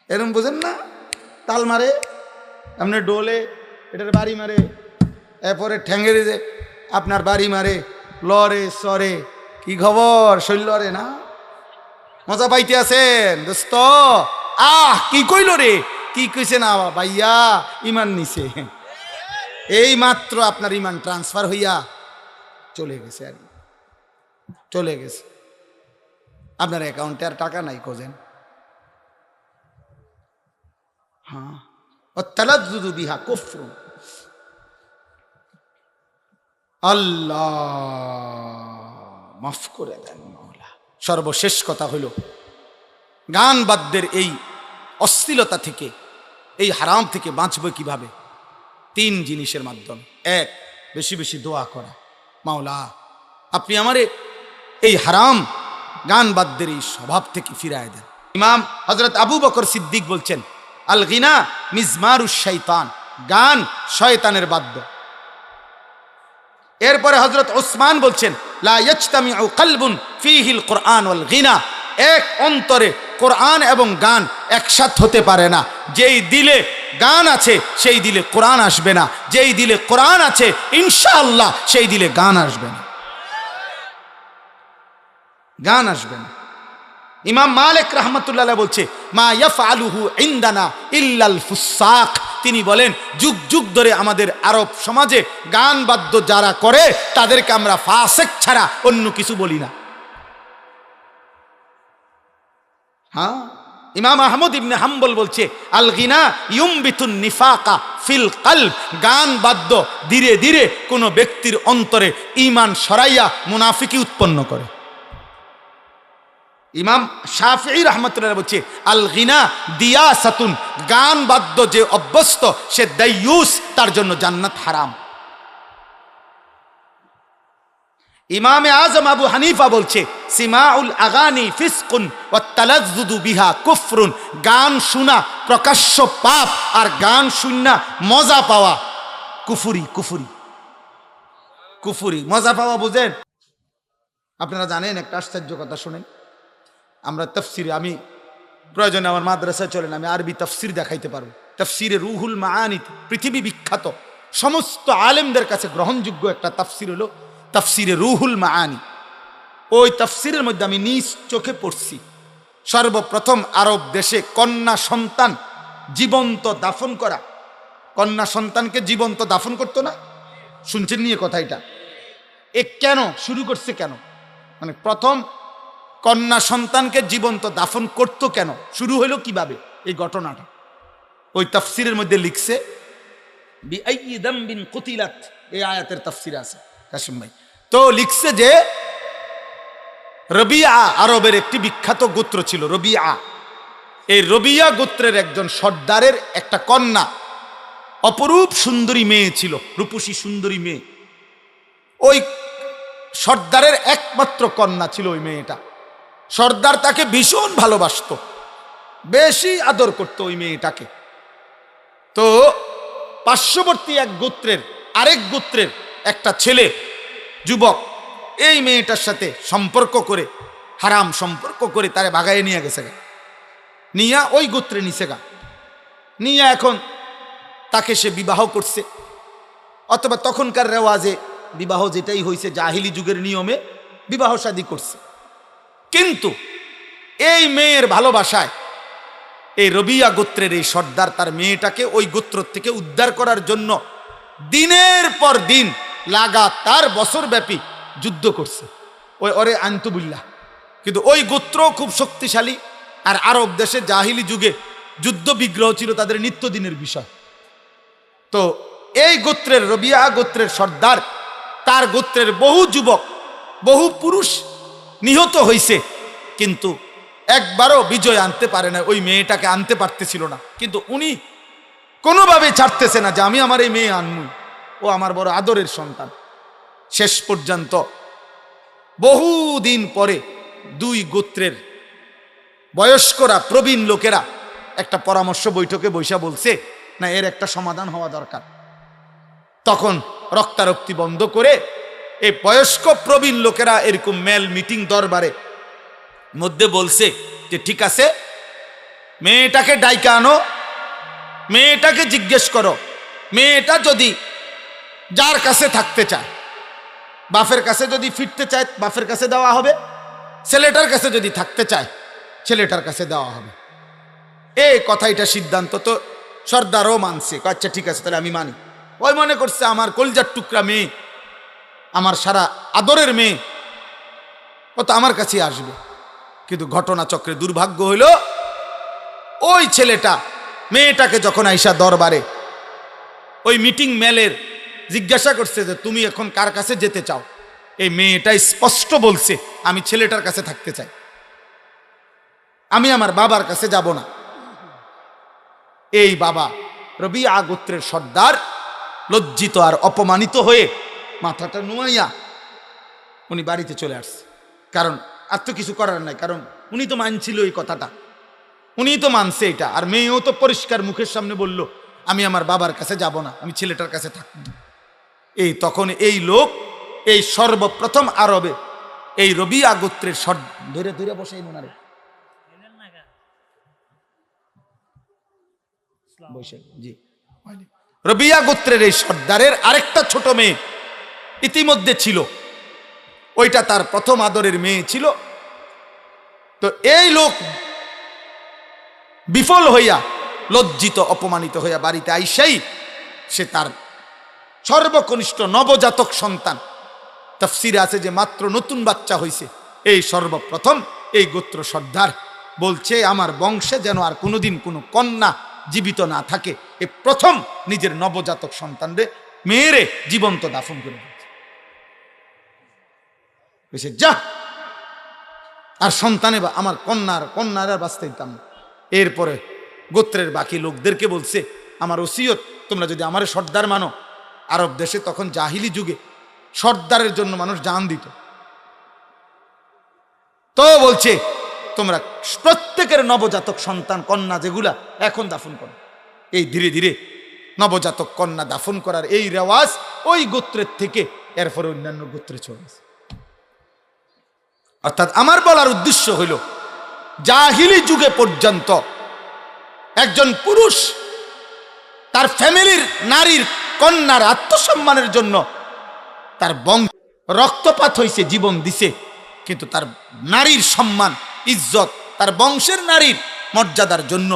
এরকম বুঝেন না? তাল মারে, আপনি ডোলে, এটার বাড়ি মারে, এরপরে ঠ্যাঙ্গেরে যে আপনার বাড়ি মারে, লরে সরে। কি খবর? শৈলরে না মজা পাইতে আছেন দোস্ত? কি কইল রে? কি কইছে না ভাইয়া? ইমান নিছে। এই মাত্র আপনার ইমান ট্রান্সফার হইয়া চলে গেছে, আর চলে গেছে। আপনার অ্যাকাউন্টে আর টাকা নাই, খোঁজেন। হ্যাঁ, তালাজ্জুযু বিহা কুফর। আল্লাহ মাফ করে দেন মাওলা। সর্বশেষ কথা হইল, গান বাদ্যের এই অশ্লীলতা থেকে, এই হারাম থেকে বাঁচব কিভাবে? 3 জিনিসের মাধ্যমে। 1, বেশি বেশি দোয়া করা, মাওলা আপনি আমারে এই হারাম গান বাদ্যের এই স্বভাব থেকে ফিরায় দেন। ইমাম হযরত আবু বকর সিদ্দিক বলছেন, আল গিনা মিজমারুশ শাইতান, গান শয়তানের বাদ্য। এরপরে হযরত ওসমান বলছেন, লা ইয়াজতামিউ কলবুন ফীহিল কুরআন ওয়াল গিনা, এক অন্তরে কোরআন এবং গান একসাথে হতে পারে না। যেই দিলে গান আছে সেই দিলে কোরআন আসবে না, যেই দিলে কোরআন আছে ইনশাআল্লাহ সেই দিলে গান আসবে না, গান আসবে না। ইমাম মালিক রাহমাতুল্লাহ আলাইহি বলছে, মা ইয়াফআলুহু ইনদানা ইল্লাল ফুসাক, তিনি বলেন যুগ যুগ ধরে আমাদের আরব সমাজে গান বাদ্য যারা করে তাদেরকে আমরা ফাসিক ছাড়া অন্য কিছু বলি না। হ্যাঁ, ইমাম আহমদ ইবনে হাম্বল বলছে, আল গিনা ইউমবিতুন নিফাকা ফিল কলব, গান বাদ্য ধীরে ধীরে কোন ব্যক্তির অন্তরে ঈমান সরাইয়া মুনাফিকি উৎপন্ন করে। ইমাম শাফিঈ রাহমাতুল্লাহ বলছে, আল গিনা দিয়াসাতুন, গান বাদ্য যে অভ্যস্ত সে দাইয়ুস, তার জন্য জান্নাত হারাম। ইমামে আজম আবু হানিফা বলছে, সিমাউল আগানি ফিসকুন ওয়াত তালাজ্জুদু বিহা কুফরুন, গান শোনা প্রকাশ্য পাপ, আর গান শুননা মজা পাওয়া কুফরি। কুফরি কুফরি মজা পাওয়া বুঝেন? আপনারা জানেন একটা আশ্চর্য কথা শুনেন, আমরা তাফসিরে, আমি প্রয়োজনে আমার মাদ্রাসায় চলেন, আমি আরবি তাফসির দেখাইতে পারবো। তাফসিরে রুহুল মাআনি, পৃথিবী বিখ্যাত, সমস্ত আলেমদের কাছে গ্রহণযোগ্য একটা তাফসির হলো তাফসিরে রুহুল মাআনি। ওই তাফসিরের মধ্যে আমি নিজ চোখে পড়ছি, সর্বপ্রথম আরব দেশে কন্যা সন্তান জীবন্ত দাফন করা, কন্যা সন্তানকে জীবন্ত দাফন করতো না, শুনছেন নিয়ে কথা? এটা কেন শুরু করছে? কেন মানে প্রথম কন্যা সন্তানকে জীবন্ত দাফন করতো কেন, শুরু হইল কিভাবে এই ঘটনাটা? ওই তাফসিরের মধ্যে লিখছে, বিআইয়ি যামবিন কুতিলাত, এই আয়াতের তাফসির আছে কাসিম ভাই। তো লিখছে যে রবিয়া আরবের একটি বিখ্যাত গোত্র ছিল রবিয়া। এই রবিয়া গোত্রের একজন সর্দারের একটা কন্যা, অপরূপ সুন্দরী মেয়ে ছিল, রূপসী সুন্দরী মেয়ে। ওই সর্দারের একমাত্র কন্যা ছিল ওই মেয়েটা। সর্দার তাকে ভীষণ ভালোবাসতো, বেশি আদর করতো ওই মেয়েটাকে। তো পার্শ্ববর্তী এক গোত্রের, আরেক গোত্রের একটা ছেলে যুবক এই মেয়েটার সাথে সম্পর্ক করে, হারাম সম্পর্ক করে তারে ভাগাইয়ে নিয়ে গেছে, নিয়া ওই গোত্রে নিছে গা, নিয়ে এখন তাকে সে বিবাহ করছে, অথবা তখনকার রেওয়াজে বিবাহ যেটাই হয়েছে জাহিলি যুগের নিয়মে বিবাহ শাদী করছে। কিন্তু এই মেয়ের ভালোবাসায় এই রবিয়া গোত্রের এই সর্দার তার মেয়েটাকে ওই গোত্র থেকে উদ্ধার করার জন্য দিনের পর দিন লাগাতার বছরব্যাপী যুদ্ধ করছে। ওই ওরে আনতুবুল্লাহ, কিন্তু ওই গোত্র খুব শক্তিশালী, আর আরব দেশে জাহিলি যুগে যুদ্ধ বিগ্রহ ছিল তাদের নিত্যদিনের বিষয়। তো এই গোত্রের রবিয়া গোত্রের সর্দার, তার গোত্রের বহু যুবক, বহু পুরুষ নিহত হয়েছে, কিন্তু একবারও বিজয় আনতে পারে না, ওই মেয়েটাকে আনতে পারতেছিল না। কিন্তু উনি কোনোভাবে ছাড়তেছে না যে আমি আমার এই মেয়ে আনমু, ও আমার বড় আদরের সন্তান। শেষ পর্যন্ত বহুদিন পরে দুই গোত্রের বয়স্করা, প্রবীণ লোকেরা একটা পরামর্শ বৈঠকে বৈশা বলছে, না এর একটা সমাধান হওয়া দরকার। তখন রক্তারক্তি বন্ধ করে এই বয়স্ক প্রবীণ লোকেরা এরকম মেল মিটিং দরবারে মধ্যে বলছে যে ঠিক আছে, মেয়েটাকে ডাইকা আনো, মেয়েটাকে জিজ্ঞেস করো, মেয়েটা যদি যার কাছে থাকতে চায়, বাপের কাছে যদি ফিরতে চায় বাপের কাছে দেওয়া হবে, ছেলেটার কাছে যদি থাকতে চায় ছেলেটার কাছে দেওয়া হবে। এই কথাটা সিদ্ধান্ত তো সর্দারও মানছে, আচ্ছা ঠিক আছে তাহলে আমি মানি। ওই মনে করছে আমার কলজার টুকরা মেয়ে, আমার সারা আদরের মেয়ে, ও তো আমার কাছে আসবে। কিন্তু ঘটনাচক্রে দুর্ভাগ্য হইল, ওই ছেলেটা মেয়েটাকে যখন আইসা দরবারে ওই মিটিং মেলের জিজ্ঞাসা করছে যে তুমি এখন কার কাছে যেতে চাও, এই মেয়েটা স্পষ্ট বলছে আমি ছেলেটার কাছে থাকতে চাই, আমি আমার বাবার কাছে যাব না। এই বাবা রবিয়া গোত্রের সর্দার লজ্জিত আর অপমানিত হয়ে মাথাটা নুয়াইয়া উনি বাড়িতে চলে আসছে। কারণ আর তো কিছু করার নাই, কারণ উনি তো মানছিল এই কথাটা, উনি তো মানছে এটা। আর মেয়েও তো পরিষ্কার মুখের সামনে বলল আমি আমার বাবার কাছে যাব না, আমি ছেলেটার কাছে থাকব। এই তখন এই লোক, এই সর্বপ্রথম আরবে এই রবিয়া গোত্রের ধরে ধরে বসে ওনারে জি, রবিয়া গোত্রের এই সর্দারের আরেকটা ছোট মেয়ে ইতিমধ্যে ছিল, ওইটা তার প্রথম আদরের মেয়ে ছিল। তো এই লোক বিফল হইয়া, লজ্জিত অপমানিত হইয়া বাড়িতে আইসাই সে তার সর্বকনিষ্ঠ নবজাতক সন্তান, তাফসিরে আছে যে মাত্র নতুন বাচ্চা হইছে, এই সর্বপ্রথম এই গোত্র সর্দার বলছে আমার বংশে যেন আর কোনোদিন কোনো কন্যা জীবিত না থাকে, এ প্রথম নিজের নবজাতক সন্তানরে মেয়েরে জীবন্ত দাফন করে দিয়েছে। যা আর সন্তানে বা আমার কন্যার আর বাঁচতে দিতাম না। এরপরে গোত্রের বাকি লোকদেরকে বলছে আমার ওসিয়ত, তোমরা যদি আমার সর্দার মানো, আরব দেশে তখন জাহিলি যুগে সর্দারের জন্য মানুষ জান দিত, তো বলছে তোমরা প্রত্যেকের নবজাতক সন্তান কন্যা যেগুলা এখন দাফন করো। এই ধীরে ধীরে নবজাতক কন্যা দাফন করার এই রেওয়াজ ওই গোত্রের থেকে এরপরে অন্যান্য গোত্রে চলে গেছে। অর্থাৎ আমার বলার উদ্দেশ্য হইল, জাহিলি যুগে পর্যন্ত একজন পুরুষ তার ফ্যামিলির নারীর কন্যার আত্মসম্মানের জন্য তার বংশ রক্তপাত হয়েছে, জীবন দিছে, কিন্তু তার নারীর সম্মান ইজ্জত, তার বংশের নারীর মর্যাদার জন্য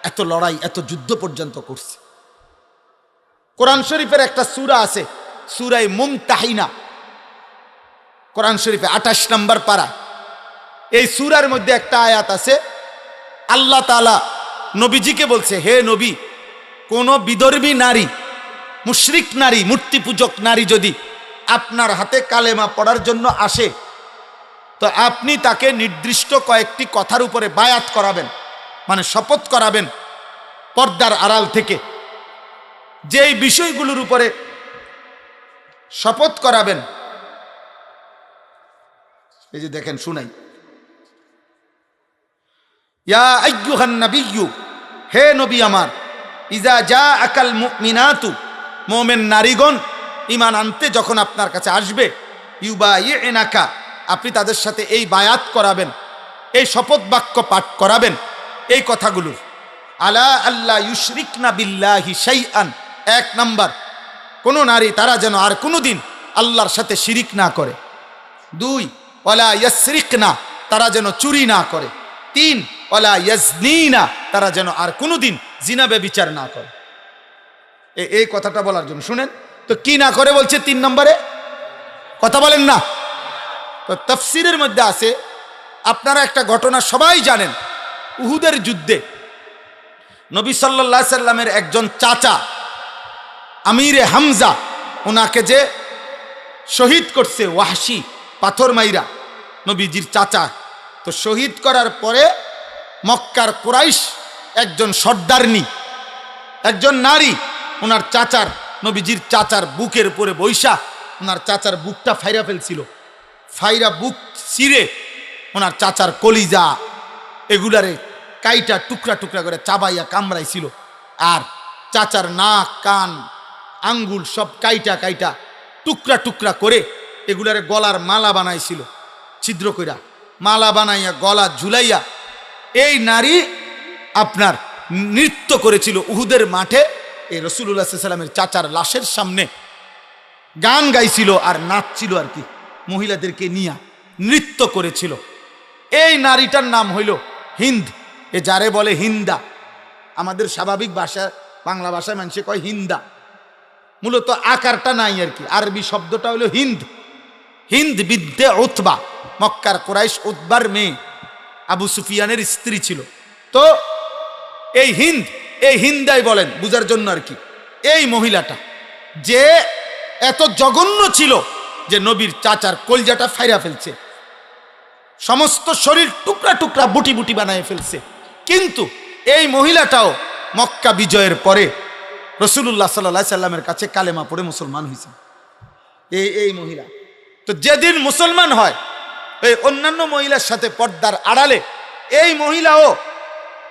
এত লড়াই, এত যুদ্ধ পর্যন্ত করছে। কোরআন শরীফের একটা সূরা আছে, সূরা মুমতাহিনা, কোরআন শরীফে 28 নম্বর পারা। এই সূরার মধ্যে একটা আয়াত আছে, আল্লাহ তাআলা নবীজিকে বলছে, হে নবী, কোন বিধর্মী নারী, মুশরিক নারী, মূর্তি পূজক নারী যদি আপনার হাতে কালেমা পড়ার জন্য আসে, তো আপনি তাকে নির্দিষ্ট কয়েকটি কথার উপরে বায়াত করাবেন, মানে শপথ করাবেন পর্দার আড়াল থেকে। যেই বিষয়গুলোর উপরে শপথ করাবেন, এই যে দেখেন শুনাই, ইয়া আইয়ুহান নাবিয়্যু, হে নবী আমার, ইজা জাআকাল মুমিনাতু, মুমিন নারীগণ ঈমান আনতে যখন আপনার কাছে আসবে, ইউবাইয়িনাকা, আপনি তাদের সাথে এই বায়াত করাবেন, এই শপথ বাক্য পাঠ করাবেন এই কথাগুলো। আলা আল্লাহ ইউশরিকনা বিল্লাহি শাইআন, 1 নাম্বার, কোন নারী তারা যেন আর কোনোদিন আল্লাহর সাথে শিরিক না করে। 2, ওয়ালা ইয়াসরিকনা, তারা যেন চুরি না করে। 3, ওয়ালা ইয়াজনিনা, তারা যেন আর কোনোদিন জিনা ব্যভিচার না করে। এই কথাটা বলার জন্য শুনেন তো, কি না করে বলছে 3 নম্বরে, কথা বলেন না। তো তাফসীরের মধ্যে আছে, আপনারা একটা ঘটনা সবাই জানেন, উহুদের যুদ্ধে নবী সাল্লাল্লাহু আলাইহি সাল্লামের একজন চাচা আমিরে হামজা, ওনাকে যে শহীদ করছে ওয়াহশী পাথর মাইরা, নবীজির চাচা। তো শহীদ করার পরে মক্কার কুরাইশ একজন সর্দারনি, একজন নারী, ওনার চাচার, নবীজির চাচার বুকের উপরে বৈশা ওনার চাচার বুকটা ফাইরা ফেলছিল। ফাইরা বুক ছিঁড়ে ওনার চাচার কলিজা এগুলারে কাইটা টুকরা টুকরা করে চাবাইয়া কামড়াইছিল। আর চাচার নাক, কান, আঙ্গুল সব কাইটা কাইটা টুকরা টুকরা করে এগুলারে গলার মালা বানাইছিল, ছিদ্র কইরা মালা বানাইয়া গলা ঝুলাইয়া এই নারী আপনার নৃত্য করেছিল উহুদের মাঠে। এই রাসূলুল্লাহ সাল্লাল্লাহু আলাইহি ওয়াসাল্লামের চাচার লাশের সামনে গান গাইছিল আর নাচছিল আর কি, মহিলাদেরকে নিয়ে নৃত্য করেছিল। এই নারীটার নাম হইল হিন্দ। এ যারে বলে হিন্দা, আমাদের স্বাভাবিক ভাষা বাংলা ভাষায় মানুষে কয় হিন্দা, মূলত আকারটা নাই আর কি। আরবি শব্দটা হলো হিন্দ। হিন্দ বিদ্যে উতবা, মক্কার কুরাইশ উতবার মেয়ে, আবু সুফিয়ানের স্ত্রী ছিল। তো এই হিন্দাই বলেন বুঝার জন্য আর কি। এই মহিলাটা যে এত জঘন্য ছিল যে নবীর চাচার কলজাটা ফাইরা ফেলছে, সমস্ত শরীর টুকরা টুকরা বুটি বুটি বানায় ফেলছে। কিন্তু এই মহিলাটাও মক্কা বিজয়ের পরে রাসূলুল্লাহ সাল্লাল্লাহু আলাইহি সাল্লামের কাছে কালেমা পড়ে মুসলমান হয়েছে। এই মহিলা তো যেদিন মুসলমান হয়, এই অন্যান্য মহিলার সাথে পর্দার আড়ালে এই মহিলাও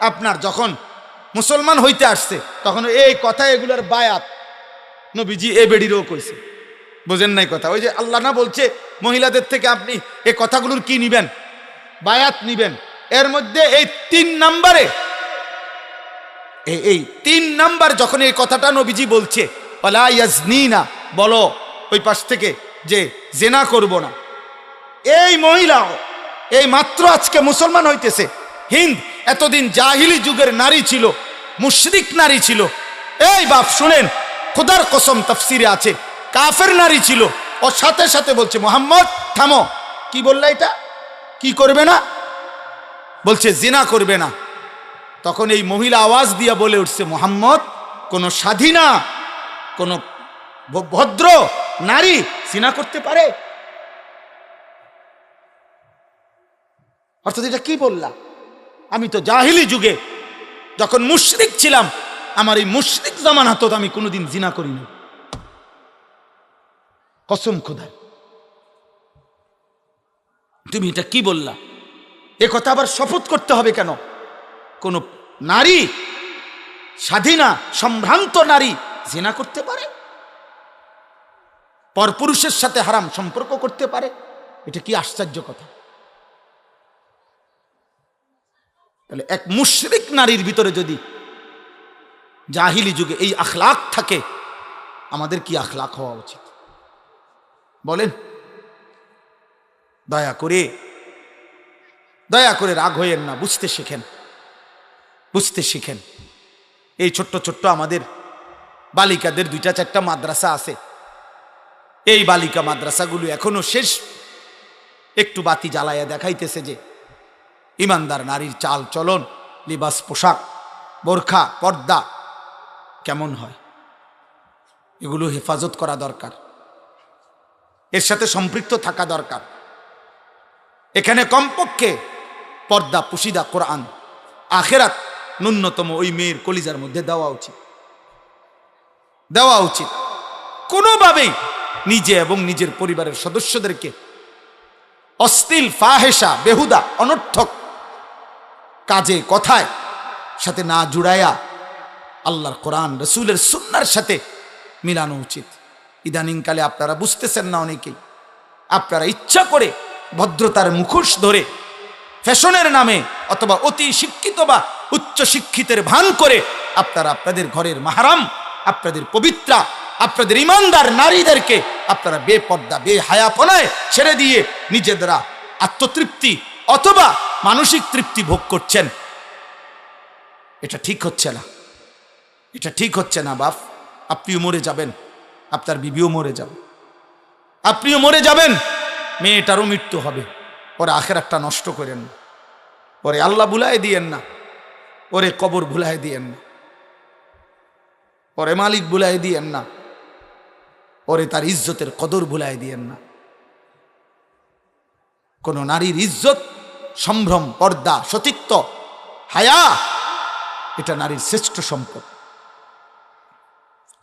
আপনার যখন মুসলমান হইতে আসছে, তখন এই কথা এগুলার বায়াত নবীজি এ বেড়িরও কইছে। বোঝেন নাই কথা? ওই যে আল্লাহ না বলছে মহিলাদের থেকে আপনি এই কথাগুলোর কি নিবেন? বায়াত নিবেন। এর মধ্যে এই 3 নম্বরে, এই 3 নাম্বার যখন এই কথাটা নবীজি বলছে, ওয়ালা ইয়াজনিনা, বলো ওই পাশ থেকে যে জেনা করব না, এই মহিলাও এই মাত্র আজকে মুসলমান হইতেছে। হিন্দ এতদিন জাহিলি যুগের নারী ছিল, মুশরিক নারী ছিল। এই বাপ শুনেন, খোদার কসম তাফসিরে আছে, কাফের নারী ছিল। ও সাথে সাথে বলছে মুহাম্মদ থামো। কি বললা? এটা কি করবে না? বলছে জিনা করবে না। তখন এই মহিলা আওয়াজ দিয়া বলে উঠছে, মুহাম্মদ কোন স্বাধীনা, কোন ভদ্র নারী জিনা করতে পারে? অর্থাৎ এটা কি বললা? আমি তো জাহিলি যুগে যখন মুশরিক ছিলাম, আমার এই মুশরিক জামানা তো আমি কোনোদিন জিনা করিনি, কসম খোদা। তুমি এটা কি বললা? এ কথা আবার শপথ করতে হবে কেন? কোন নারী, স্বাধীনা সম্ভ্রান্ত নারী জিনা করতে পারে, পরপুরুষের সাথে হারাম সম্পর্ক করতে পারে? এটা কি আশ্চর্য কথা! তাহলে এক মুশরিক নারীর ভিতরে যদি জাহিলি যুগে এই আখলাক থাকে, আমাদের কি আখলাক হওয়া উচিত বলেন? দয়া করে রাগ হইয়েন না, বুঝতে শিখেন। এই ছোট্ট ছোট্ট আমাদের বালিকাদের 2-4টা মাদ্রাসা আছে। এই বালিকা মাদ্রাসাগুলো এখনো শেষ, একটু বাতি জ্বালাইয়া দেখাইতেছে যে ইমানদার নারীর চাল চলন, লিবাস, পোশাক, বোরখা, পর্দা কেমন হয়। এগুলো হেফাজত করা দরকার, এর সাথে সম্পৃক্ত থাকা দরকার। এখানে কমপক্ষে পর্দা, পুশিদা, কোরআন, আখেরাত ন্যূনতম ওই মেয়ের কলিজার মধ্যে দেওয়া উচিত। কোনোভাবেই নিজে এবং নিজের পরিবারের সদস্যদেরকে অশ্লীল, ফাহেসা, বেহুদা, অনর্থক কাজে কথায় সাথে না জুড়াইয়া আল্লাহর কোরআন, রসুলের সুন্নাহর সাথে মিলানো উচিত। ইদানিংকালে আপনারা বুঝতেছেন না, অনেকেই আপনারা ইচ্ছা করে ভদ্রতার মুখোশ ধরে ফ্যাশনের নামে অথবা অতি শিক্ষিত বা উচ্চ শিক্ষিতের ভান করে আপনারা আপনাদের ঘরের মাহারাম, আপনাদের পবিত্রা, আপনাদের ইমানদার নারীদেরকে আপনারা বেপর্দা, বেহায়াপনায় ছেড়ে দিয়ে নিজেরা আত্মতৃপ্তি অথবা মানসিক তৃপ্তি ভোগ করছেন। এটা ঠিক হচ্ছে না বাপ। আপনিও মরে যাবেন, আপনার বিবিও মরে যাবে, আপনিও মরে যাবেন, মেয়েটারও মৃত্যু হবে। ওরে আখেরাতটা নষ্ট করেন না, ওরে আল্লাহ ভুলাই দিয়েন না, ওরে কবর ভুলাই দিয়েন না, ওরে মালিক ভুলাই দিয়েন না, ওরে তার ইজ্জতের কদর ভুলাই দিয়েন না। কোন নারীর ইজ্জত, সম্ভ্রম, পর্দা, সতীত্ব, হায়া, এটা নারীর শ্রেষ্ঠ সম্পদ।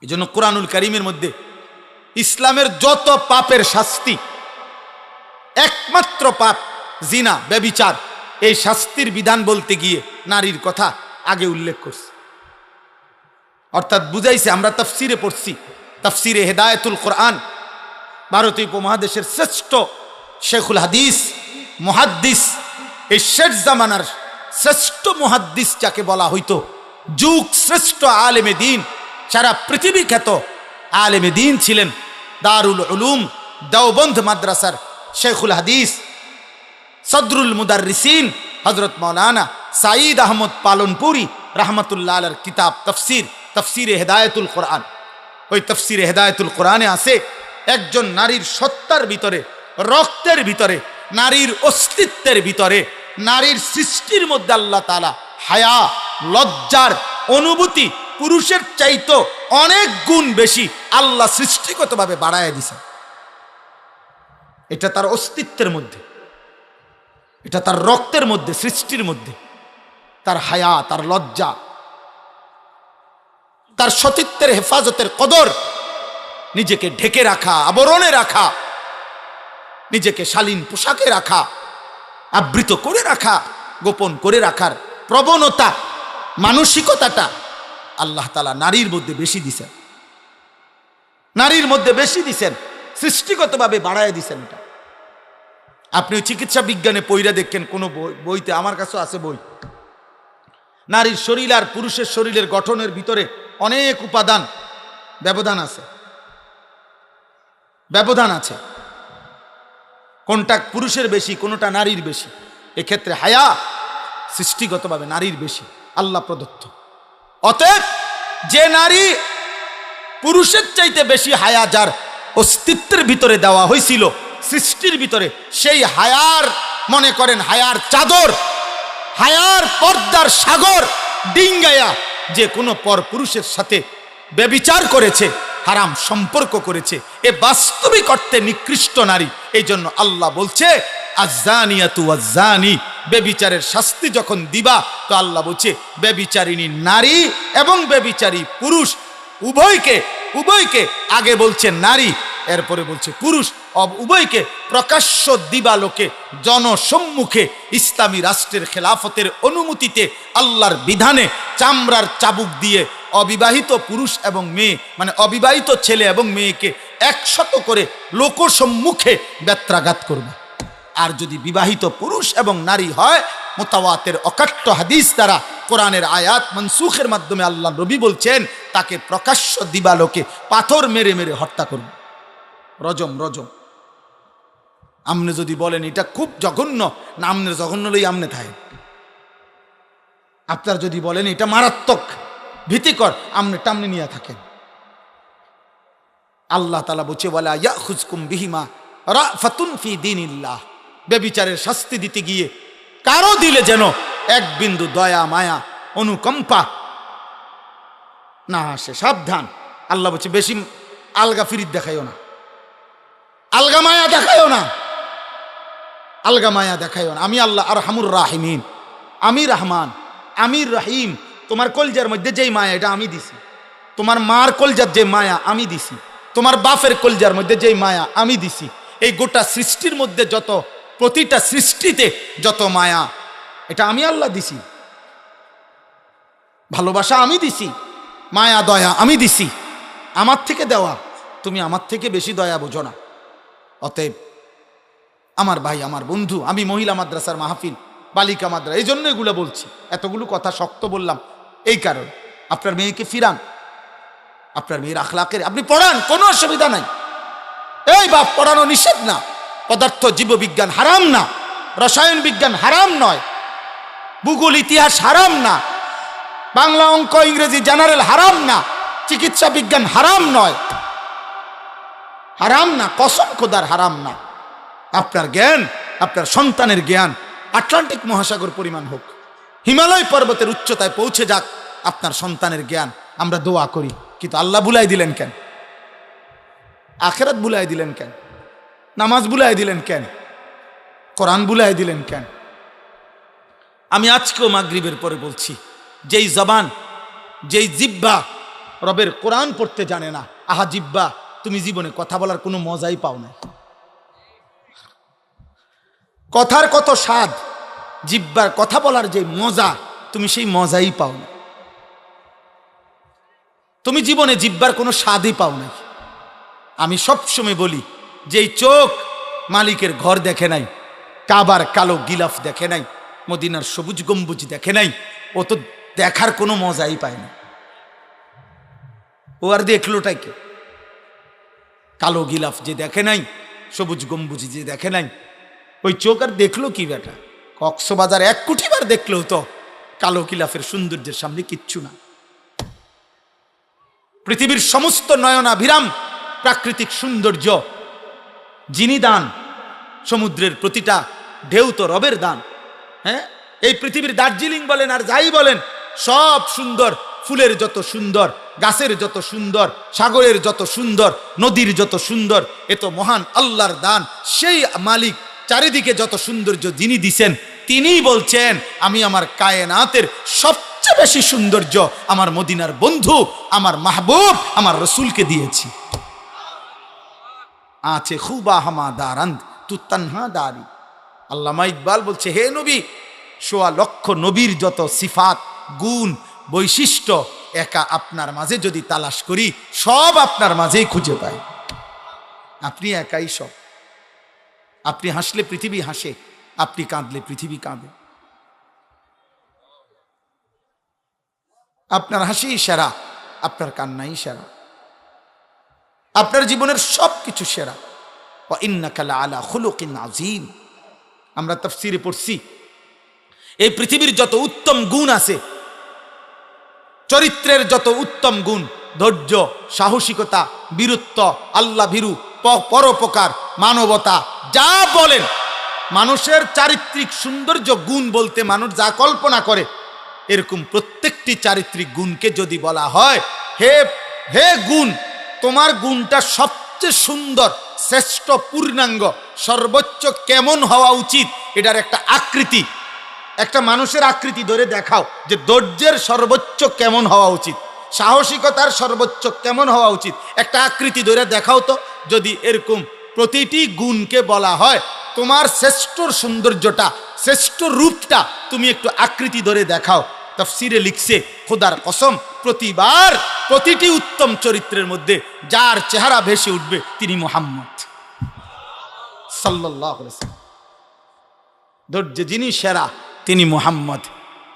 এই জন্য কোরআনুল কারীমের মধ্যে ইসলামের যত পাপের শাস্তি, একমাত্র পাপ জিনা, ব্যভিচার, এই শাস্তির বিধান বলতে গিয়ে নারীর কথা আগে উল্লেখ করছে। অর্থাৎ বুঝাইছে, আমরা তাফসিরে পড়ছি, তাফসিরে হেদায়েতুল কোরআন ভারতীয় উপমহাদেশের শ্রেষ্ঠ শেখুল হাদিস মুহাদ্দিস, এই শেষ জামানার শ্রেষ্ঠ মুহাদ্দিস যাকে বলা হইতো, যুগ শ্রেষ্ঠ আলেমে দিন, সারা পৃথিবী খ্যাত আলেমে দিন ছিলেন, দারুল উলুম দেওবন্দ মাদ্রাসার শেখুল হাদিস সদরুল মুদাররিসিন হযরত মাওলানা সাঈদ আহমদ পালনপুরি রাহমাতুল্লাহ আলাইহির কিতাব তফসিরে হেদায়েতুল কোরআন। ওই তফসিরে হেদায়েতুল কোরআনে আছে একজন নারীর সত্তার ভিতরে, রক্তের ভিতরে, নারীর অস্তিত্বের ভিতরে, নারীর সৃষ্টির মধ্যে আল্লাহ তাআলা হায়া, লজ্জার অনুভূতি পুরুষের চাইতো অনেক গুণ বেশি আল্লাহ সৃষ্টিগতভাবে বাড়ায় দিয়েছে। এটা তার অস্তিত্বের মধ্যে, এটা তার রক্তের মধ্যে, সৃষ্টির মধ্যে, তার হায়া, তার লজ্জা, তার সতীত্বের হেফাজতের কদর, নিজেকে ঢেকে রাখা, আবরণে রাখা, নিজেকে শালীন পোশাকে রাখা, আবৃত করে রাখা, গোপন করে রাখার প্রবণতা, মানসিকতাটা আল্লাহ তাআলা নারীর মধ্যে বেশি দিছেন, নারীর মধ্যে বেশি দিছেন, সৃষ্টিগতভাবে বাড়ায় দিছেন। এটা আপনি চিকিৎসা বিজ্ঞানে পড়া দেখেন কোনো বইতে, আমার কাছেও আছে বই, নারীর শরীর আর পুরুষের শরীরের গঠনের ভিতরে অনেক উপাদান ব্যবধান আছে, ব্যবধান আছে, কোনটা পুরুষের বেশি, কোনটা নারীর বেশি। এক্ষেত্রে হায়া সৃষ্টিগতভাবে নারীর বেশি, আল্লাহ প্রদত্ত। অতএব যে নারী পুরুষের চাইতে বেশি হায়া যার অস্তিত্বের ভিতরে দেওয়া হয়েছিল, সৃষ্টির ভিতরে, সেই হায়ার, মনে করেন হায়ার চাদর, হায়ার পর্দার সাগর ডিঙ্গায়া যে কোনো পর পুরুষের সাথে ব্যভিচার করেছে, হারাম সম্পর্ক করেছে, এ বাস্তবিক অর্থে নিকৃষ্ট নারী। এই জন্য আল্লাহ বলছে আয-যানিয়াতু ওয়াজ-যানি, ব্যভিচারের শাস্তি যখন দিবা তো আল্লাহ বলছে ব্যভিচারিণী নারী এবং ব্যভিচারী পুরুষ উভয়কে আগে বলছে নারী, এরপরে বলছে পুরুষ, উভয়কে প্রকাশ্য দিবালোকে জনসম্মুখে ইসলামী রাষ্ট্রের খেলাফতের অনুমতিতে আল্লাহর বিধানে চামড়ার চাবুক দিয়ে অবিবাহিত পুরুষ এবং মেয়ে, মানে অবিবাহিত ছেলে এবং মেয়েকে একশত করে লোকসম্মুখে বেত্রাঘাত করবে। আর যদি বিবাহিত পুরুষ এবং নারী হয়, মুতাওয়াতির অকাট্য হাদিস দ্বারা, কোরআনের আয়াত মনসুখের মাধ্যমে আল্লাহ নবী বলছেন তাকে প্রকাশ্য দিবালোকে পাথর মেরে মেরে হত্যা করবে। রজম। আমনে যদি বলেন এটা খুব জঘন্য, না আমনের জঘন্য লই আমনে থাকে, আপনার যদি বলেন এটা মারাত্মক ভীতিকর, আমনে টামনে নিয়ে থাকেন। আল্লাহ তাআলা বলছে ওয়ালা ইয়াখুযকুম বিহিমা রাফাতুন ফি দীনিল্লাহ, ব্যভিচারের শাস্তি দিতে গিয়ে কারো দিলে যেন এক বিন্দু দয়া, মায়া, অনুকম্পা না আসে, সাবধান। আল্লাহ বলছে বেশি আলগা ফিরিত দেখাইও না, আলগা মায়া দেখাইও না, আলগা মায়া দেখাইও না। আমি আল্লাহ আরহামুর রাহিমিন, আমি রহমান, আমি রহিম। তোমার কলজার মধ্যে যেই মায়া এটা আমি দিছি, তোমার মার কলজার যে মায়া আমি দিছি, তোমার বাপের কলজার মধ্যে যেই মায়া আমি দিছি, এই গোটা সৃষ্টির মধ্যে যত, প্রতিটা সৃষ্টিতে যত মায়া, এটা আমি আল্লাহ দিছি। ভালোবাসা আমি দিছি, মায়া দয়া আমি দিছি, আমার থেকে দেওয়া, তুমি আমার থেকে বেশি দয়া বোঝো না। অতএব আমার ভাই, আমার বন্ধু, আমি মহিলা মাদ্রাসার মাহফিল, বালিকা মাদ্রাসা, এই জন্য এগুলো বলছি, এতগুলো কথা শক্ত বললাম এই কারণ। আপনার মেয়েকে ফিরান, আপনার মেয়ের আখলাকের আপনি পড়ান, কোনো অসুবিধা নাই। এই বাপ, পড়ানো নিষেধ না, পদার্থ জীববিজ্ঞান হারাম না, রসায়ন বিজ্ঞান হারাম নয়, ভূগোল ইতিহাস হারাম না, বাংলা অঙ্ক ইংরেজি জেনারেল হারাম না, চিকিৎসা বিজ্ঞান হারাম নয়, হারাম না, কসম খোদার হারাম না। আপনার জ্ঞান, আপনার সন্তানের জ্ঞান আটলান্টিক মহাসাগর পরিমাণ হোক, হিমালয় পর্বতের উচ্চতায় পৌঁছে যাক আপনার সন্তানের জ্ঞান, আমরা দোয়া করি। কিন্তু আল্লাহ বুলাই দিলেন কেন? আখিরাত বুলাই দিলেন কেন? নামাজ বুলাই দিলেন কেন? কোরআন বুলাই দিলেন কেন? আমি আজকেও মাগরিবের পরে বলছি, যেই জবান, যেই জিব্বা রবের কোরআন পড়তে জানে না, আহা জিব্বা, তুমি জীবনে কথা বলার কোনো মজাই পাও না। কথার কত স্বাদ, জিব্বার কথা বলার যে মজা, তুমি সেই মজাই পাও না। তুমি জীবনে জিব্বার কোনো স্বাদই পাও না। আমি সবসময় বলি, যেই চোখ মালিকের ঘর দেখে নাই, কাবার কালো গিলাফ দেখে নাই, মদিনার সবুজ গম্বুজ দেখে নাই, ও তো দেখার কোনো মজাই পায় না। ও আর দেখলোটাই কে? কালো গিলাফ যে দেখে নাই, সবুজ গম্বুজ যে দেখে নাই, ওই চোখ আর দেখলো কি বেটা? কক্সবাজার 1 কোটি বার দেখলেও তো কালো গিলাফের সৌন্দর্যের সামনে কিচ্ছু না। পৃথিবীর সমস্ত নয়নাভিরাম প্রাকৃতিক সৌন্দর্য যিনি দান, সমুদ্রের প্রতিটা ঢেউ তো রবের দান। হ্যাঁ, এই পৃথিবীর দার্জিলিং বলেন আর যাই বলেন, সব সুন্দর। ফুলের যত সুন্দর, গাছের যত সুন্দর, সাগরের যত সুন্দর, নদীর যত সুন্দর, এ তো মহান আল্লাহর দান। সেই মালিক চারিদিকে যত সৌন্দর্য যিনি দিছেন, তিনিই বলছেন আমি আমার কায়নাতের সবচেয়ে বেশি সৌন্দর্য আমার মদিনার বন্ধু, আমার মাহবুব, আমার রসুলকে দিয়েছি। আছে খুবা হামা দারান্দ তু তানহা দারি। আল্লামা ইকবাল বলছে, হে নবী, 1.25 লক্ষ নবীর যত সিফাত, গুণ, বৈশিষ্ট্য একা আপনার মাঝে যদি তালাশ করি, সব আপনার মাঝেই খুঁজে পাই। আপনি একাই সব। আপনি হাসলে পৃথিবী হাসে, আপনি কাঁদলে পৃথিবী কাঁদে। আপনার হাসিই সেরা, আপনার কান্নাই সেরা, আপনার জীবনের সব কিছু সেরা। ওয়া ইন্নাকা লাআলা খুলুকিন আযীম। আমরা তাফসীরে পড়ছি, এই পৃথিবীর যত উত্তম গুণ আছে, চরিত্রের যত উত্তম গুণ, ধৈর্য, সাহসিকতা, বীরত্ব, আল্লাহ ভীরু, পরোপকার, মানবতা, যা বলেন, মানুষের চারিত্রিক সৌন্দর্য গুণ বলতে মানুষ যা কল্পনা করে, এরকম প্রত্যেকটি চারিত্রিক গুণকে যদি বলা হয়, হে হে গুণ, তোমার গুণটা সবচেয়ে সুন্দর, শ্রেষ্ঠ, পূর্ণাঙ্গ, সর্বোচ্চ কেমন হওয়া উচিত, এটার একটা আকৃতি, একটা মানুষের আকৃতি ধরে দেখাও যে ধৈর্যের সর্বোচ্চ কেমন হওয়া উচিত, সাহসিকতার সর্বোচ্চ কেমন হওয়া উচিত, একটা আকৃতি ধরে দেখাও তো। যদি এরকম প্রতিটি গুণকে বলা হয় তোমার শ্রেষ্ঠ সৌন্দর্যটা, শ্রেষ্ঠ রূপটা তুমি একটু আকৃতি ধরে দেখাও, তাফসীরে লিখছে, খোদার কসম, প্রতিবার প্রতিটি উত্তম চরিত্রের মধ্যে যার চেহারা ভেসে উঠবে তিনি মুহাম্মদ সাল্লাল্লাহু আলাইহি ওয়াসাল্লাম। ধৈর্যে যিনি সেরা তিনি মুহাম্মদ,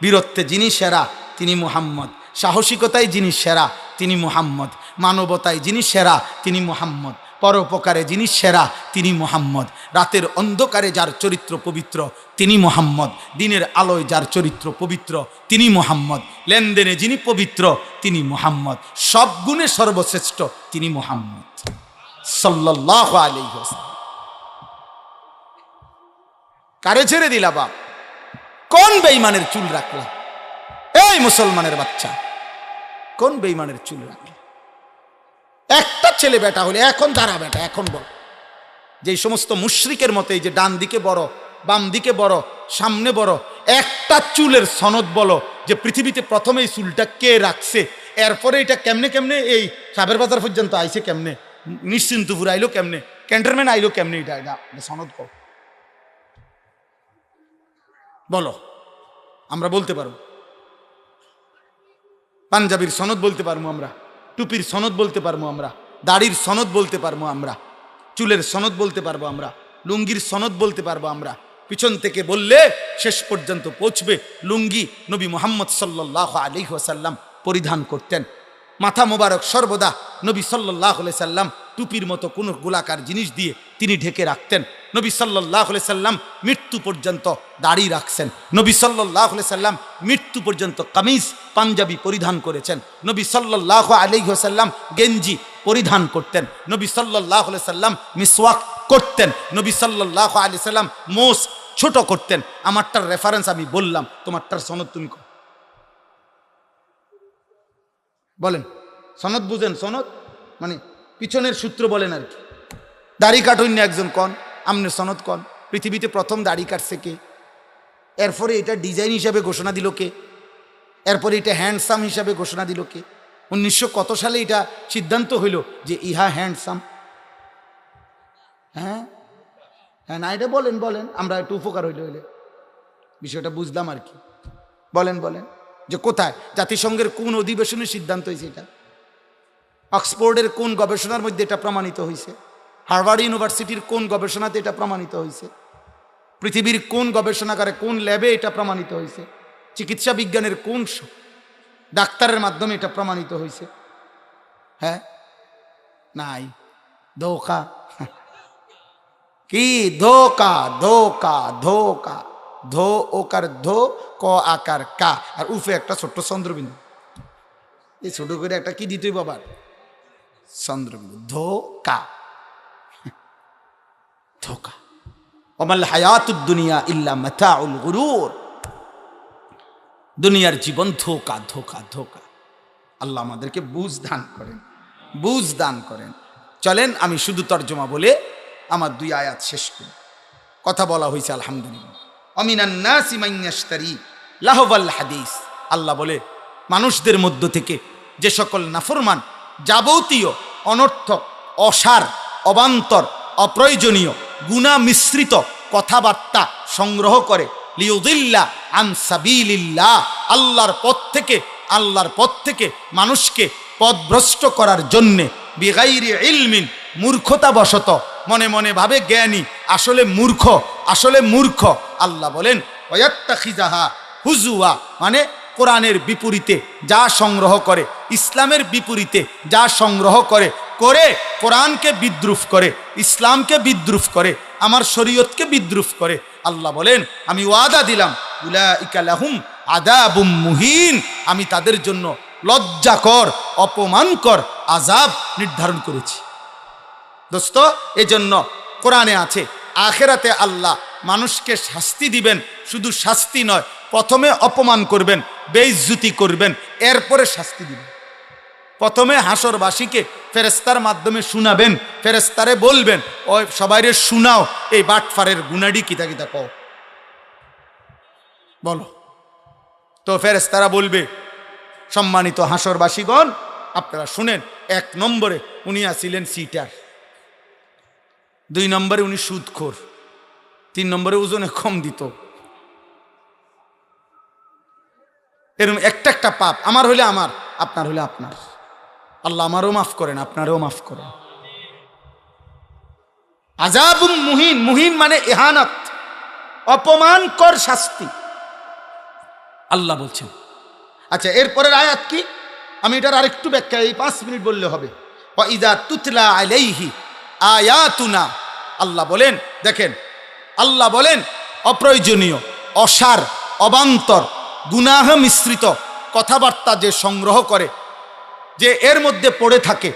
বীরত্বে যিনি সেরা তিনি মুহাম্মদ, সাহসিকতায় যিনি সেরা তিনি মুহাম্মদ, মানবতায় যিনি সেরা তিনি মুহাম্মদ, পরোপকারে যিনি সেরা তিনি মুহাম্মদ, রাতের অন্ধকারে যার চরিত্র পবিত্র তিনি মুহাম্মদ, দিনের আলোয় যার চরিত্র পবিত্র তিনি মুহাম্মদ, লেনদেনে যিনি পবিত্র তিনি মুহাম্মদ, সব গুণে সর্বশ্রেষ্ঠ তিনি মুহাম্মদ সাল্লাল্লাহু আলাইহি ওয়াসাল্লাম। কারে ছেড়ে দিলা বাপ? কোন বেঈমানের চুল রাখলা? এই মুসলমানের বাচ্চা, কোন বেঈমানের চুল রাখলা? একটা ছেলে বেটা হলে এখন দাঁড়া বেটা, এখন বল। যে সমস্ত মুশরিকের মতে এই যে ডান দিকে বড়, বাম দিকে বড়, সামনে বড়, একটা চুলের সনদ বলো যে পৃথিবীতে প্রথমে এই চুলটা কে রাখছে, এরপরে এটা কেমনে কেমনে এই সাবের বাজার পর্যন্ত আইছে, কেমনে নিশ্চিন্তপুর আইলো, কেমনে ক্যান্টনমেন্ট আইলো, কেমনে, এটা সনদ কর বলো। আমরা বলতে পারবো, পাঞ্জাবির সনদ বলতে পারবো আমরা, টুপির সনদ বলতে পারবো আমরা, দাড়ির সনদ বলতে পারবো আমরা, চুলের সনদ বলতে পারবো আমরা, লুঙ্গির সনদ বলতে পারবো আমরা। পিছন থেকে বললে শেষ পর্যন্ত পৌঁছবে। লুঙ্গি নবী মুহাম্মদ সাল্লাল্লাহু আলাইহি ওয়াসাল্লাম পরিধান করতেন। মাথা মোবারক সর্বদা নবী সাল্লাল্লাহু আলাইহি সাল্লাম টুপির মতো কোনো গোলাকার জিনিস দিয়ে তিনি ঢেকে রাখতেন। নবী সাল্লাল্লাহু আলাইহি সাল্লাম মৃত্যু পর্যন্ত দাড়ি রাখছেন। নবী সাল্লাল্লাহু আলাইহি সাল্লাম মৃত্যু পর্যন্ত কামিজ, পাঞ্জাবি পরিধান করেছেন। নবী সাল্লাল্লাহু আলাইহি ওয়াসাল্লাম গেঞ্জি পরিধান করতেন। নবী সাল্লাল্লাহু আলাইহি সাল্লাম মিসওয়াক করতেন। নবী সাল্লাল্লাহু আলাইহি সাল্লাম মোষ ছোট করতেন। আমারটার রেফারেন্স আমি বললাম, তোমারটার সনদ তুমি বলেন। সনদ বুঝেন? সনদ মানে পিছনের সূত্র বলেন আর কি। দাড়ি কাটুন না একজন কন, আমনের সনদ কন। পৃথিবীতে প্রথম দাড়ি কাটছে কে? এরপরে এটা ডিজাইন হিসাবে ঘোষণা দিল কে? এরপরে এটা হ্যান্ডসাম হিসাবে ঘোষণা দিল কে? 1900 কত সালে এটা সিদ্ধান্ত হইল যে ইহা হ্যান্ডসাম? হ্যাঁ হ্যাঁ, না এটা বলেন বলেন, আমরা একটু উপকার হইলে হইলে বিষয়টা বুঝলাম আর কি। বলেন বলেন যে কোথায়, জাতিসংঘের কোন অধিবেশনে সিদ্ধান্ত হয়েছে এটা? অক্সফোর্ডের কোন গবেষণার মধ্যে এটা প্রমাণিত হয়েছে? হার্ভার্ড ইউনিভার্সিটির কোন গবেষণাতে এটা প্রমাণিত হয়েছে? পৃথিবীর কোন গবেষণাগারে, কোন ল্যাবে এটা প্রমাণিত হয়েছে? চিকিৎসা বিজ্ঞানের কোন ডাক্তারের মাধ্যমে এটা প্রমাণিত হয়েছে? হ্যাঁ, নাই। ধোকা। কি ধোকা? ধোকা, ধোকা। ধো ওকার ধো, ক আকার কা, আর উফে একটা ছোট্ট চন্দ্রবিন্দু। এই ছোট করে একটা কি দিতই বাবার? চন্দ্রবিন্দু। ধোকা, ধোকা। ওমাল হায়াতুদ দুনিয়া ইল্লা মাতাউল গুরুর। দুনিয়ার জীবন ধোকা, ধোকা, ধোকা। আল্লাহ আমাদেরকে বুঝ দান করেন, বুঝ দান করেন। চলেন আমি শুধু তর্জমা বলে আমার 2 আয়াত শেষ করি। কথা বলা হয়েছে আলহামদুলিল্লাহ। অমিনান নাসি মান ইয়াশতারি লাহওয়াল হাদিস। আল্লাহ বলে মানুষদের মধ্য থেকে যে সকল নাফরমান যাবতীয় অনর্থক, অসার, অবান্তর, অপ্রয়োজনীয়, গুনাহ মিশ্রিত কথাবার্তা সংগ্রহ করে, লিউদিল্লা আন সাবিলিল্লাহ, আল্লাহর পথ থেকে মানুষকে পথভ্রষ্ট করার জন্যে, বিগাইরি ইলমিন, মূর্খতাবশত, মনে মনে ভাবে জ্ঞানী, আসলে মূর্খ। আল্লাহ বলেন ওয়াত্তাখিজাহা হুজুয়া, মানে কোরআনের বিপরীতে যা সংগ্রহ করে, ইসলামের বিপরীতে যা সংগ্রহ করে, কোরআনকে বিদ্রুপ করে, ইসলামকে বিদ্রুপ করে, আমার শরীয়তকে বিদ্রুপ করে। আল্লাহ বলেন আমি ওয়াদা দিলাম উলাইকা লাহুম আযাবুম মুহিন, আমি তাদের জন্য লজ্জাকর, অপমানকর আযাব নির্ধারণ করেছি। দোস্ত, এজন্য কোরআনে আছে আখিরাতে আল্লাহ মানুষকে শাস্তি দিবেন। শুধু শাস্তি নয়, প্রথমে অপমান করবেন, বেইজ্জতি করবেন, এরপরে শাস্তি দিবেন। প্রথমে হাসরবাসীকে ফেরেশতার মাধ্যমে শুনাবেন, ফেরেশতারে বলবেন ও সবাইরে শুনাও এই বাটফারের গুনাডি কিতা কিতা কও, বলো। তো ফেরেশতারা বলবে সম্মানিত হাসরবাসীগণ আপনারা শুনেন, 1 নম্বরে উনি আছিলেন সিটার, 2 নম্বরে উনি সুদখোর, 3 নম্বরে ওজনে কম দিত। এরকম একটা পাপ, আমার হলে আমার, আপনার হলে আপনার। আল্লাহ আমারও মাফ করেন, আপনারও মাফ করেন। আযাবুম মুহিন, মুহিন মানে ইহানাত, অপমানকর শাস্তি আল্লাহ বলছেন। আচ্ছা, এরপরের আয়াত কি? আমি এটার আরেকটু ব্যাখ্যা এই 5 মিনিট বললে হবে। ওয়া ইযা তুতলা আলাইহি আয়াতুনা, আল্লাহ বলেন, দেখেন আল্লাহ বলেন অপ্রয়োজনীয়, অসার, অবান্তর, গুনাহ মিশ্রিত কথাবার্তা যে সংগ্রহ করে, যে এর মধ্যে পড়ে থাকে,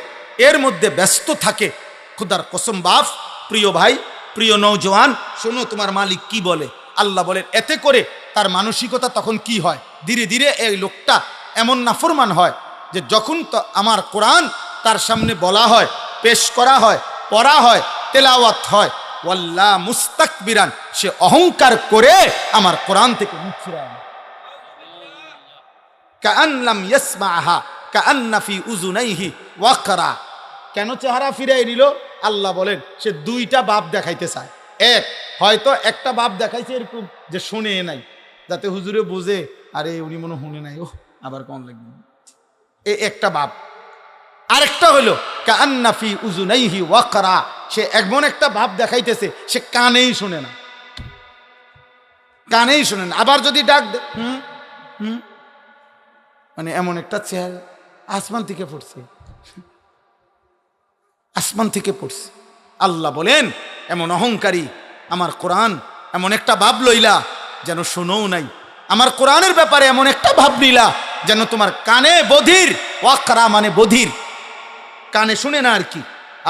এর মধ্যে ব্যস্ত থাকে, খুদার কসম বাপ, প্রিয় ভাই, প্রিয় নওজওয়ান, শোনো তোমার মালিক কি বলে। আল্লাহ বলেন এতে করে তার মানসিকতা তখন কি হয়, ধীরে ধীরে এই লোকটা এমন নাফরমান হয় যে যখন তো আমার কোরআন তার সামনে বলা হয়, পেশ করা হয়, পড়া হয়, তেলাওয়াত হয়, ওয়াল্লা মুস্তাকবিরান, সে অহংকার করে আমার কোরআন থেকে মুখ ফিরায় না। কাআন্নাম ইয়াসমাআহা কাআন্না ফি উযুনাইহি ওয়াকরা। কেন চেহারা ফিরাই নিল? আল্লাহ বলেন সে 2টা বাপ দেখাইতে চায়। হয়তো একটা বাপ দেখাইছে এরকম যে শুনে নাই, যাতে হুজুরে বুঝে আরে উনি মনে শুনে নাই, ও আবার কোন লাগবে, এই একটা বাপ। আরেকটা হলো কাআন্না ফি উযুনাইহি ওয়াকরা, সে এমন একটা ভাব দেখাইতেছে সে কানেই শুনে না, কানেই শুনে না। আবার যদি ডাক দে মানে এমন একটা চেহারা, আসমান থেকে পড়ছে, আসমান থেকে পড়ছে। আল্লাহ বলেন এমন অহংকারী আমার কোরআন এমন একটা ভাব লইলা যেন শোনোও নাই, আমার কোরআনের ব্যাপারে এমন একটা ভাব নিলা যেন তোমার কানে বধির, ওয়াকরা মানে বধির, কানে শুনে না আর কি।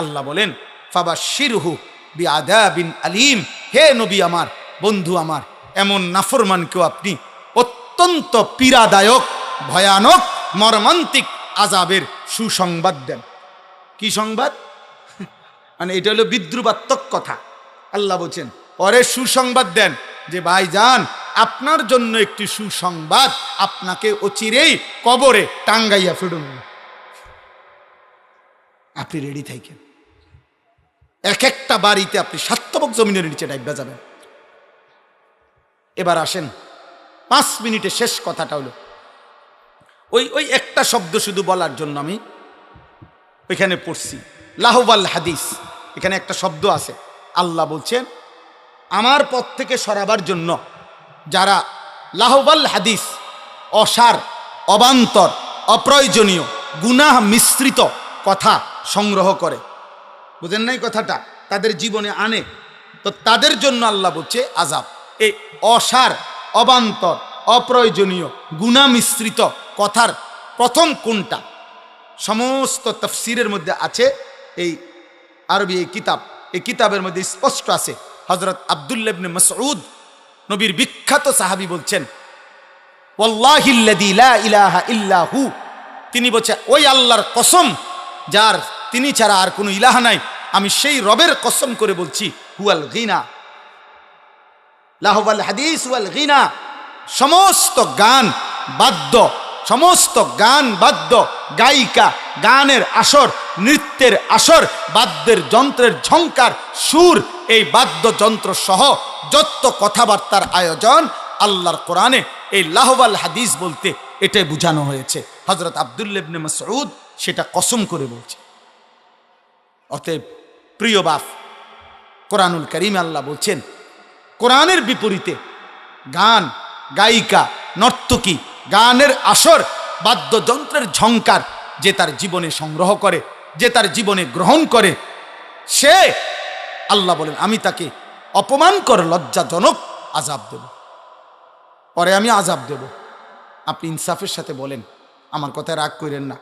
আল্লাহ বলেন ফাবাশশিরহু বিআযাবিন আলীম, হে নবী আমার, বন্ধু আমার, এমন নাফরমানকেও আপনি অত্যন্ত পীড়াদায়ক, ভয়ানক, মর্মান্তিক আযাবের সুসংবাদ দেন। কি সংবাদ? মানে এটা হলো বিদ্রুপাত্মক কথা। আল্লাহ বলছেন পরে সুসংবাদ দেন যে ভাইজান আপনার জন্য একটি সুসংবাদ, আপনাকে অচিরেই কবরে টাঙ্গাইয়া ফেরুন, আপনি রেডি থাকেন। এক একটা বাড়িতে আপনি 7 জমিনের নিচে ডাইবা যাবেন। এবার আসেন 5 মিনিটে শেষ কথাটা হলো ওই একটা শব্দ শুধু বলার জন্য আমি ওইখানে পড়ছি, লাহওয়াল হাদিস। এখানে একটা শব্দ আছে। আল্লাহ বলছেন আমার পথ থেকে সরাবার জন্য যারা লাহওয়াল হাদিস, অসার, অবান্তর, অপ্রয়োজনীয়, গুনাহ মিশ্রিত কথা সংগ্রহ করে, বুঝেন নাই কথাটা, তাদের জীবনে আনে, তো তাদের জন্য আল্লাহ বলছে আযাব। এই অসার, অবান্তর, অপ্রয়োজনীয়, গুনাহ মিশ্রিত কথার প্রথম কোনটা? সমস্ত তাফসীরের মধ্যে আছে, এই আরবি এই কিতাবের মধ্যে স্পষ্ট আছে। হযরত আব্দুল্লাহ ইবনে মাসউদ, নবীর বিখ্যাত সাহাবী, বলছেন ওয়াল্লাহিল্লাযী লা ইলাহা ইল্লা হু, তিনি বলছেন ওই আল্লাহর কসম যার তিনি ছাড়া আর কোনো ইলাহ নাই, আমি সেই রবের কসম করে বলছি, হুয়াল গিনা, লাহওয়াল হাদিস ওয়াল গিনা, সমস্ত গান বাদ্য, সমস্ত গান বাদ্য, গায়িকা, গানের আসর, নৃত্যের আসর, বাদ্যের যন্ত্রের ঝংকার, সুর, এই বাদ্যযন্ত্র সহ যত কথাবার্তার আয়োজন আল্লাহর কোরআনে এই লাহওয়াল হাদিস বলতে এটাই বোঝানো হয়েছে। হযরত আব্দুল্লাহ ইবনে মাসউদ সেটা কসম করে বলছে। অতএব প্রিয় বাপ, কোরআনুল কারীমে আল্লাহ বলছেন কোরআনের বিপরীতে গান, গায়িকা, নর্তকী, গানের আসর, বাদ্যযন্ত্রের ঝংকার যে তার জীবনে সংগ্রহ করে, যে তার জীবনে গ্রহণ করে, সে আল্লাহ বলেন আমি তাকে অপমান করে লজ্জাজনক আযাব দেব, পরে আমি আযাব দেব। আপনি ইনসাফের সাথে বলেন, আমার কথায় রাগ করেন না,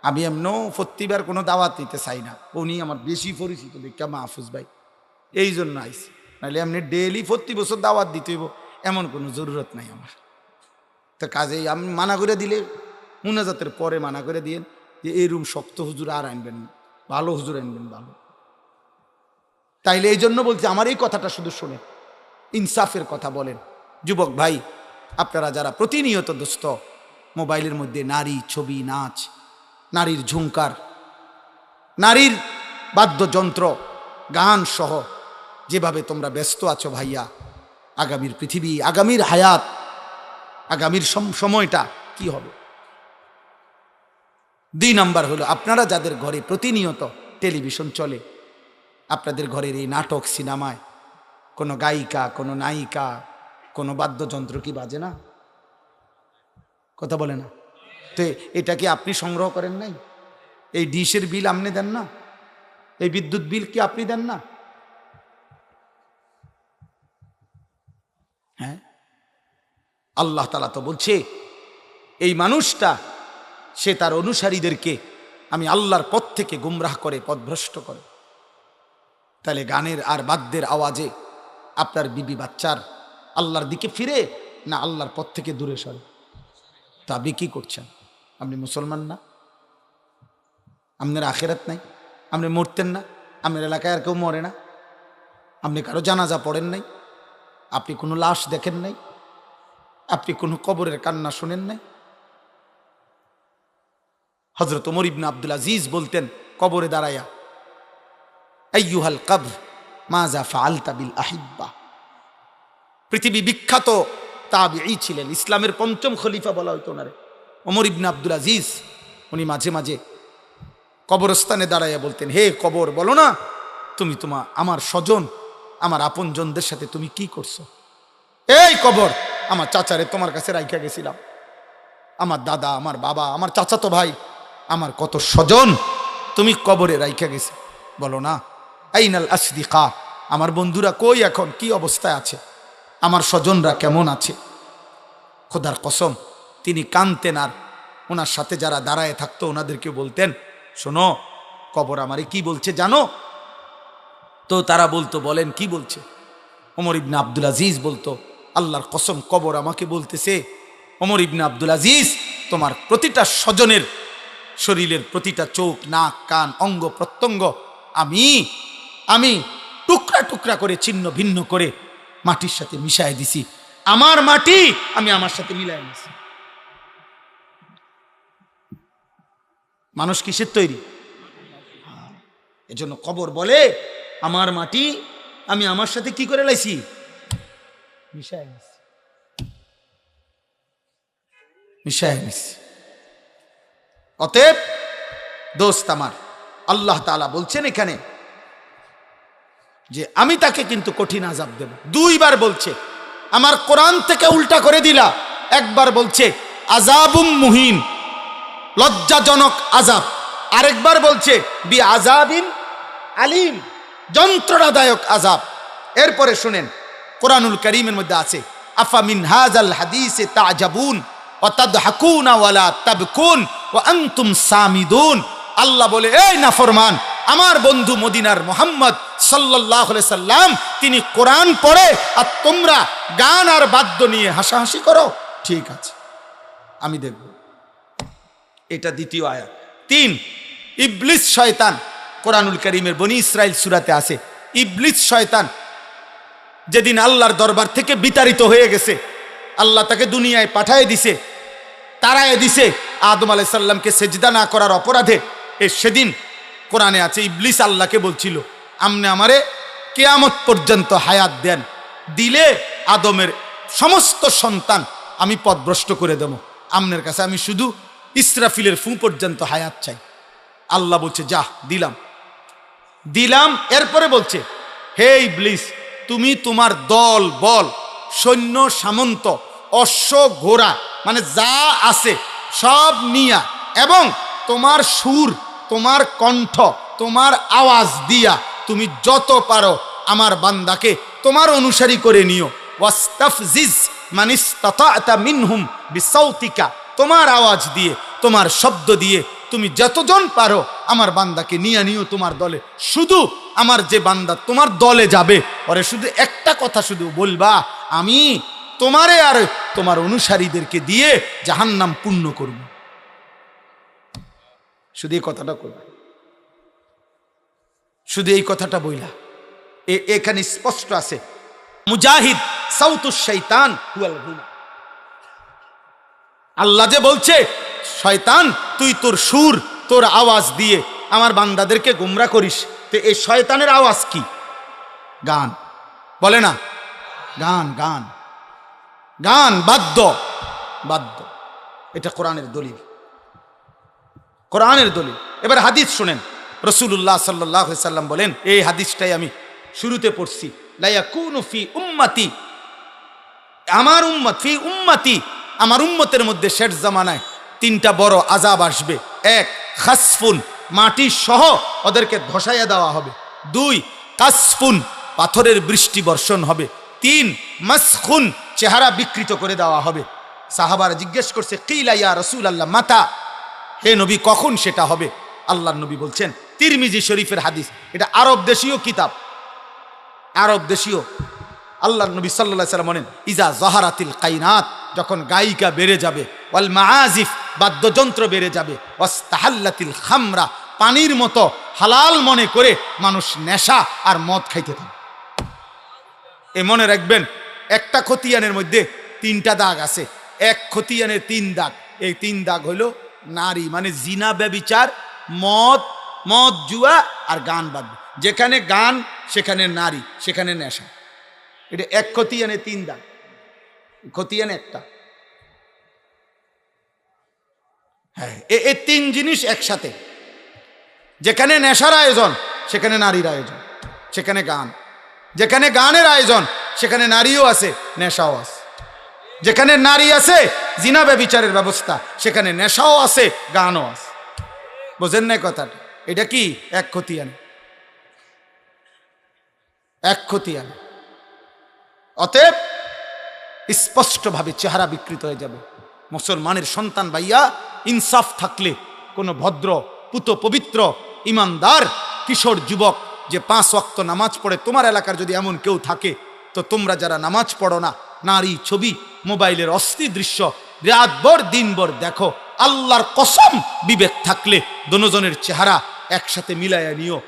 আমি এমনও প্রতিবার কোনো দাওয়াত দিতে চাই না, উনি আমার বেশি পরিচিত দেখা মাহফুজ ভাই, এই জন্য আইসি, নাহলে এমনি ডেইলি প্রতি বছর দাওয়াত দিতে হইব এমন কোনো জরুরত নাই আমার। তো কাজেই আমি মানা করে দিলে, মুনাজাতের পরে মানা করে দিয়েন যে এই রুম শক্ত হুজুর আর আনবেন না, ভালো হুজুর আনবেন ভালো। তাইলে এই জন্য বলছি আমার এই কথাটা শুধু শুনে ইনসাফের কথা বলেন। যুবক ভাই, আপনারা যারা প্রতিনিয়ত দোস্ত মোবাইলের মধ্যে নারী ছবি, নাচ, নারীর ঝুংকার, নারীর বাদ্যযন্ত্র, গান সহ যেভাবে তোমরা ব্যস্ত আছো ভাইয়া, আগামীর পৃথিবী, আগামীর হায়াত, আগামীর সময়টা কি হবে? 2 নাম্বার হলো আপনারা যাদের ঘরে প্রতিনিয়ত টেলিভিশন চলে, আপনাদের ঘরের এই নাটক, সিনেমায় কোনো গায়িকা, কোনো নায়িকা, কোনো বাদ্যযন্ত্র কি বাজে না? কথা বলে না তো? এটা কি আপনি সংগ্রহ করেন নাই? এই ডিশের বিল আপনি দেন না? এই বিদ্যুৎ বিল কি আপনি দেন না? হ্যাঁ, আল্লাহ তাআলা তো বলছে এই মানুষটা, সে তার অনুসারীদেরকে আমি আল্লাহর পথ থেকে গুমরাহ করে, পথভ্রষ্ট করে। তাহলে গানের আর বাদ্যের আওয়াজে আপনার বিবি বাচ্চার আল্লাহর দিকে ফিরে না আল্লাহর পথ থেকে দূরে সরে? তা আপনি কি করছেন? আপনি মুসলমান না? আপনার আখিরাত নাই? আপনি মরতেন না? আপনার এলাকায় আর কেউ মরে না? আপনি কারো জানাজা পড়েন নাই? আপনি কোনো লাশ দেখেন নাই? আপনি কোনো কবরের কান্না শোনেন নাই? হযরত ওমর ইবনে আব্দুল আজিজ বলতেন কবরে দাঁড়ায়া, আইয়ুহাল কবর মাযা ফাআলতা বিল আহিব্বা। পৃথিবী বিখ্যাত তাবিঈ ছিলেন, ইসলামের 5ম খলিফা বলা হইতো ওনারে, ওমর ইবনে আব্দুল আজিজ। উনি মাঝে মাঝে কবরস্থানে দাঁড়াইয়া বলতেন, হে কবর, বলো না তুমি আমার স্বজন, আমার আপনজনদের সাথে তুমি কি করছো? এই কবর, আমার চাচারে তোমার কাছে রাইখা গেছিলাম, আমার দাদা, আমার বাবা, আমার চাচাতো ভাই, আমার কত স্বজন তুমি কবরে রাইখা গেছে, বলো না? আইনাল আসদিকা, আমার বন্ধুরা কই এখন, কি অবস্থায় আছে, আমার স্বজনরা কেমন আছে? খোদার কসম তিনি কাঁদতেন, আর ওনার সাথে যারা দাঁড়ায় থাকতো ওনাদেরকে বলতেন, শোনো কবর আমারে কি বলছে জানো? তো তারা বলতো, বলেন কি বলছে? ওমর ইবনে আব্দুল আজিজ বলতো, আল্লাহর কসম কবর আমাকে বলতেছে, ওমর ইবনে আব্দুল আজিজ, তোমার প্রতিটা স্বজনের শরীরের প্রতিটা চোখ, নাক, কান, অঙ্গ প্রত্যঙ্গ আমি টুকরা টুকরা করে, ছিন্ন ভিন্ন করে মাটির সাথে মিশাই দিছি। আমার মাটি আমি আমার সাথে মিলাই নিছি। মানুষ কিসের তৈরি? এজন্য কবর বলে আমার মাটি আমি আমার সাথে কি করে লাইছি? মিশাই নিছি, মিশাই নিছি। অতএব দোস্ত আমার, আল্লাহ তাআলা বলছেন এখানে যে আমি তাকে কিন্তু কঠিন আযাব দেব। দুইবার বলছে আমার কোরআন থেকে উল্টা করে দিলা। একবার বলছে আযাবুম মুহিন, লজ্জাজনক আযাব। আরেকবার বলছে বি আযাবিন আলিম, যন্ত্রণাদায়ক আযাব। এরপরে শুনেন কোরআনুল কারীমের মধ্যে আছে আফা মিন হাযাল হাদিসে তা'জাবুন ওয়া তাদহাকুনা ওয়া লা তাবকুন ওয়া আনতুম সামিদুন। আল্লাহ বলে এই নাফরমান, আমার বন্ধু মদিনার মুহাম্মদ সাল্লাল্লাহু আলাইহি সাল্লাম তিনি কোরআন পড়ে আর তোমরা গান আর বাদ্য নিয়ে হাসাহাসি করো। ঠিক আছে, আমি দেখব। এটা দ্বিতীয় আয়াত। 3, ইবলিস শয়তান। কোরআনুল কারীমের বনি ইসরাইল সূরাতে আছে ইবলিস শয়তান যেদিন আল্লাহর দরবার থেকে বিতাড়িত হয়ে গেছে, আল্লাহ তাকে দুনিয়ায় পাঠিয়ে দিছে, তাড়ায়ে দিছে আদম আলাইহিস সালামকে সেজদা না করার অপরাধে। সেদিন কোরআনে আছে ইবলিস আল্লাহকে বলছিল আপনি আমারে কিয়ামত পর্যন্ত হায়াত দেন, দিলে আদমের সমস্ত সন্তান আমি পথভ্রষ্ট করে দেব, আপনার কাছে আমি শুধু ইসরাফিলের ফু পর্যন্ত হায়াত চাই। আল্লাহ বলছে যা দিলাম দিলাম। এরপরে বলছে হে ইবলিস, তুমি তোমার দল বল, সৈন্য সামন্ত, অশ্ব ঘোড়া মানে যা আছে সব নিয়া এবং তোমার সুর, তোমার কণ্ঠ, তোমার আওয়াজ দিয়া তুমি যত পারো আমার বান্দাকে তোমার অনুসারী করে নিও। ওয়াস্তাফজিজ মানিস্তাতা মিনহুম বিসাউতিকা, তোমার আওয়াজ দিয়ে তোমার শব্দ দিয়ে তুমি যতজন পারো আমার বান্দাকে নিয়ে নিও তোমার দলে। শুধু আমার যে বান্দা তোমার দলে যাবে ওরে শুধু একটা কথা শুধু বলবা, আমি তোমারে আর তোমার অনুসারীদেরকে দিয়ে জাহান্নাম পূর্ণ করব। শুধু এই কথাটা করবা, শুধু এই কথাটা বইলা। এখানে স্পষ্ট আছে মুজাহিদ সাউতুশ শাইতান হুয়াল গুনা। আল্লাহ যে বলছে শয়তান তুই তোর সুর, তোর আওয়াজ দিয়ে আমার বান্দাদেরকে গোমরা করিস, তো এই শয়তানের আওয়াজ কি? গান। বলে না গান, গান, গান, বাদ্য, বাদ্য। এটা কোরআনের দলিল, কোরআনের দলিল। এবার হাদিস শুনেন, রাসূলুল্লাহ সাল্লাল্লাহু আলাইহি সাল্লাম বলেন, এই হাদিসটাই আমি শুরুতে পড়ছি, লা ইয়াকুনু ফি উম্মতি, আমার উম্মত, ফি উম্মতি আমার উম্মতের মধ্যে শেষ জামানায় 3টা বড় আযাব আসবে। 1, খাসফুন, মাটি সহ ওদেরকে ধসাইয়া দেওয়া হবে। 2, কাসফুন, পাথরের বৃষ্টি বর্ষণ হবে। 3, মাসখুন, চেহারা বিকৃত করে দেওয়া হবে। সাহাবারা জিজ্ঞেস করছে কিলা ইয়া রাসূলুল্লাহ মাতা, হে নবী কখন সেটা হবে? আল্লাহর নবী বলছেন, তিরমিজি শরীফের হাদিস, এটা আরব দেশীয় কিতাব, আরব দেশীয়। আল্লাহর নবী সাল্লাল্লাহু আলাইহি সাল্লাম বলেন ইজা যাহারাতিল কাইনাত, যখন গায়িকা বেড়ে যাবে, ওয়াল মাআজিফ, বাদ্যযন্ত্র বেড়ে যাবে, ওয়াস্তাহাল্লাতিল খামরা, পানির মতো হালাল মনে করে মানুষ নেশা আর মদ খাইতে থাকে। এ মনে রাখবেন, একটা খতিয়ানের মধ্যে 3টা দাগ আছে। এক খতিয়ানে 3 দাগ। এই 3 দাগ হলো নারী, মানে জিনা, ব্যভিচার, মদ, মদ জুয়া আর গান বাদ্য। যেখানে গান সেখানে নারী, সেখানে নেশা। এটা এক খতিয়ানে 3 দাগ, খতিয়ানে একটা। হ্যাঁ, এই 3 জিনিস একসাথে। যেখানে নেশার আয়োজন সেখানে নারীর আয়োজন, সেখানে গান। যেখানে গানের আয়োজন সেখানে নারীও আছে, নেশাও আছে। যেখানে নারী আছে, জিনা ব্যভিচারের ব্যবস্থা, সেখানে নেশাও আছে, গানও আছে। বোঝেন না কথাটা? এটা কি এক খতিয়ান, এক খতিয়ান। অতএব স্পষ্টভাবে চেহারা বিকৃত হয়ে যাবে। মুসলমানের সন্তান ভাইয়া, ইনসাফ থাকলে কোনো ভদ্র, পুত, পবিত্র, ইমানদার কিশোর যুবক যে 5 ওয়াক্ত নামাজ পড়ে, তোমার এলাকার যদি এমন কেউ থাকে, তো তোমরা যারা নামাজ পড়ো না, নারী ছবি, মোবাইলের অস্থির দৃশ্য রাতভর দিনভর দেখো, আল্লাহর কসম বিবেক থাকলে দোনোজনের চেহারা একসাথে মিলাইয়া নিও,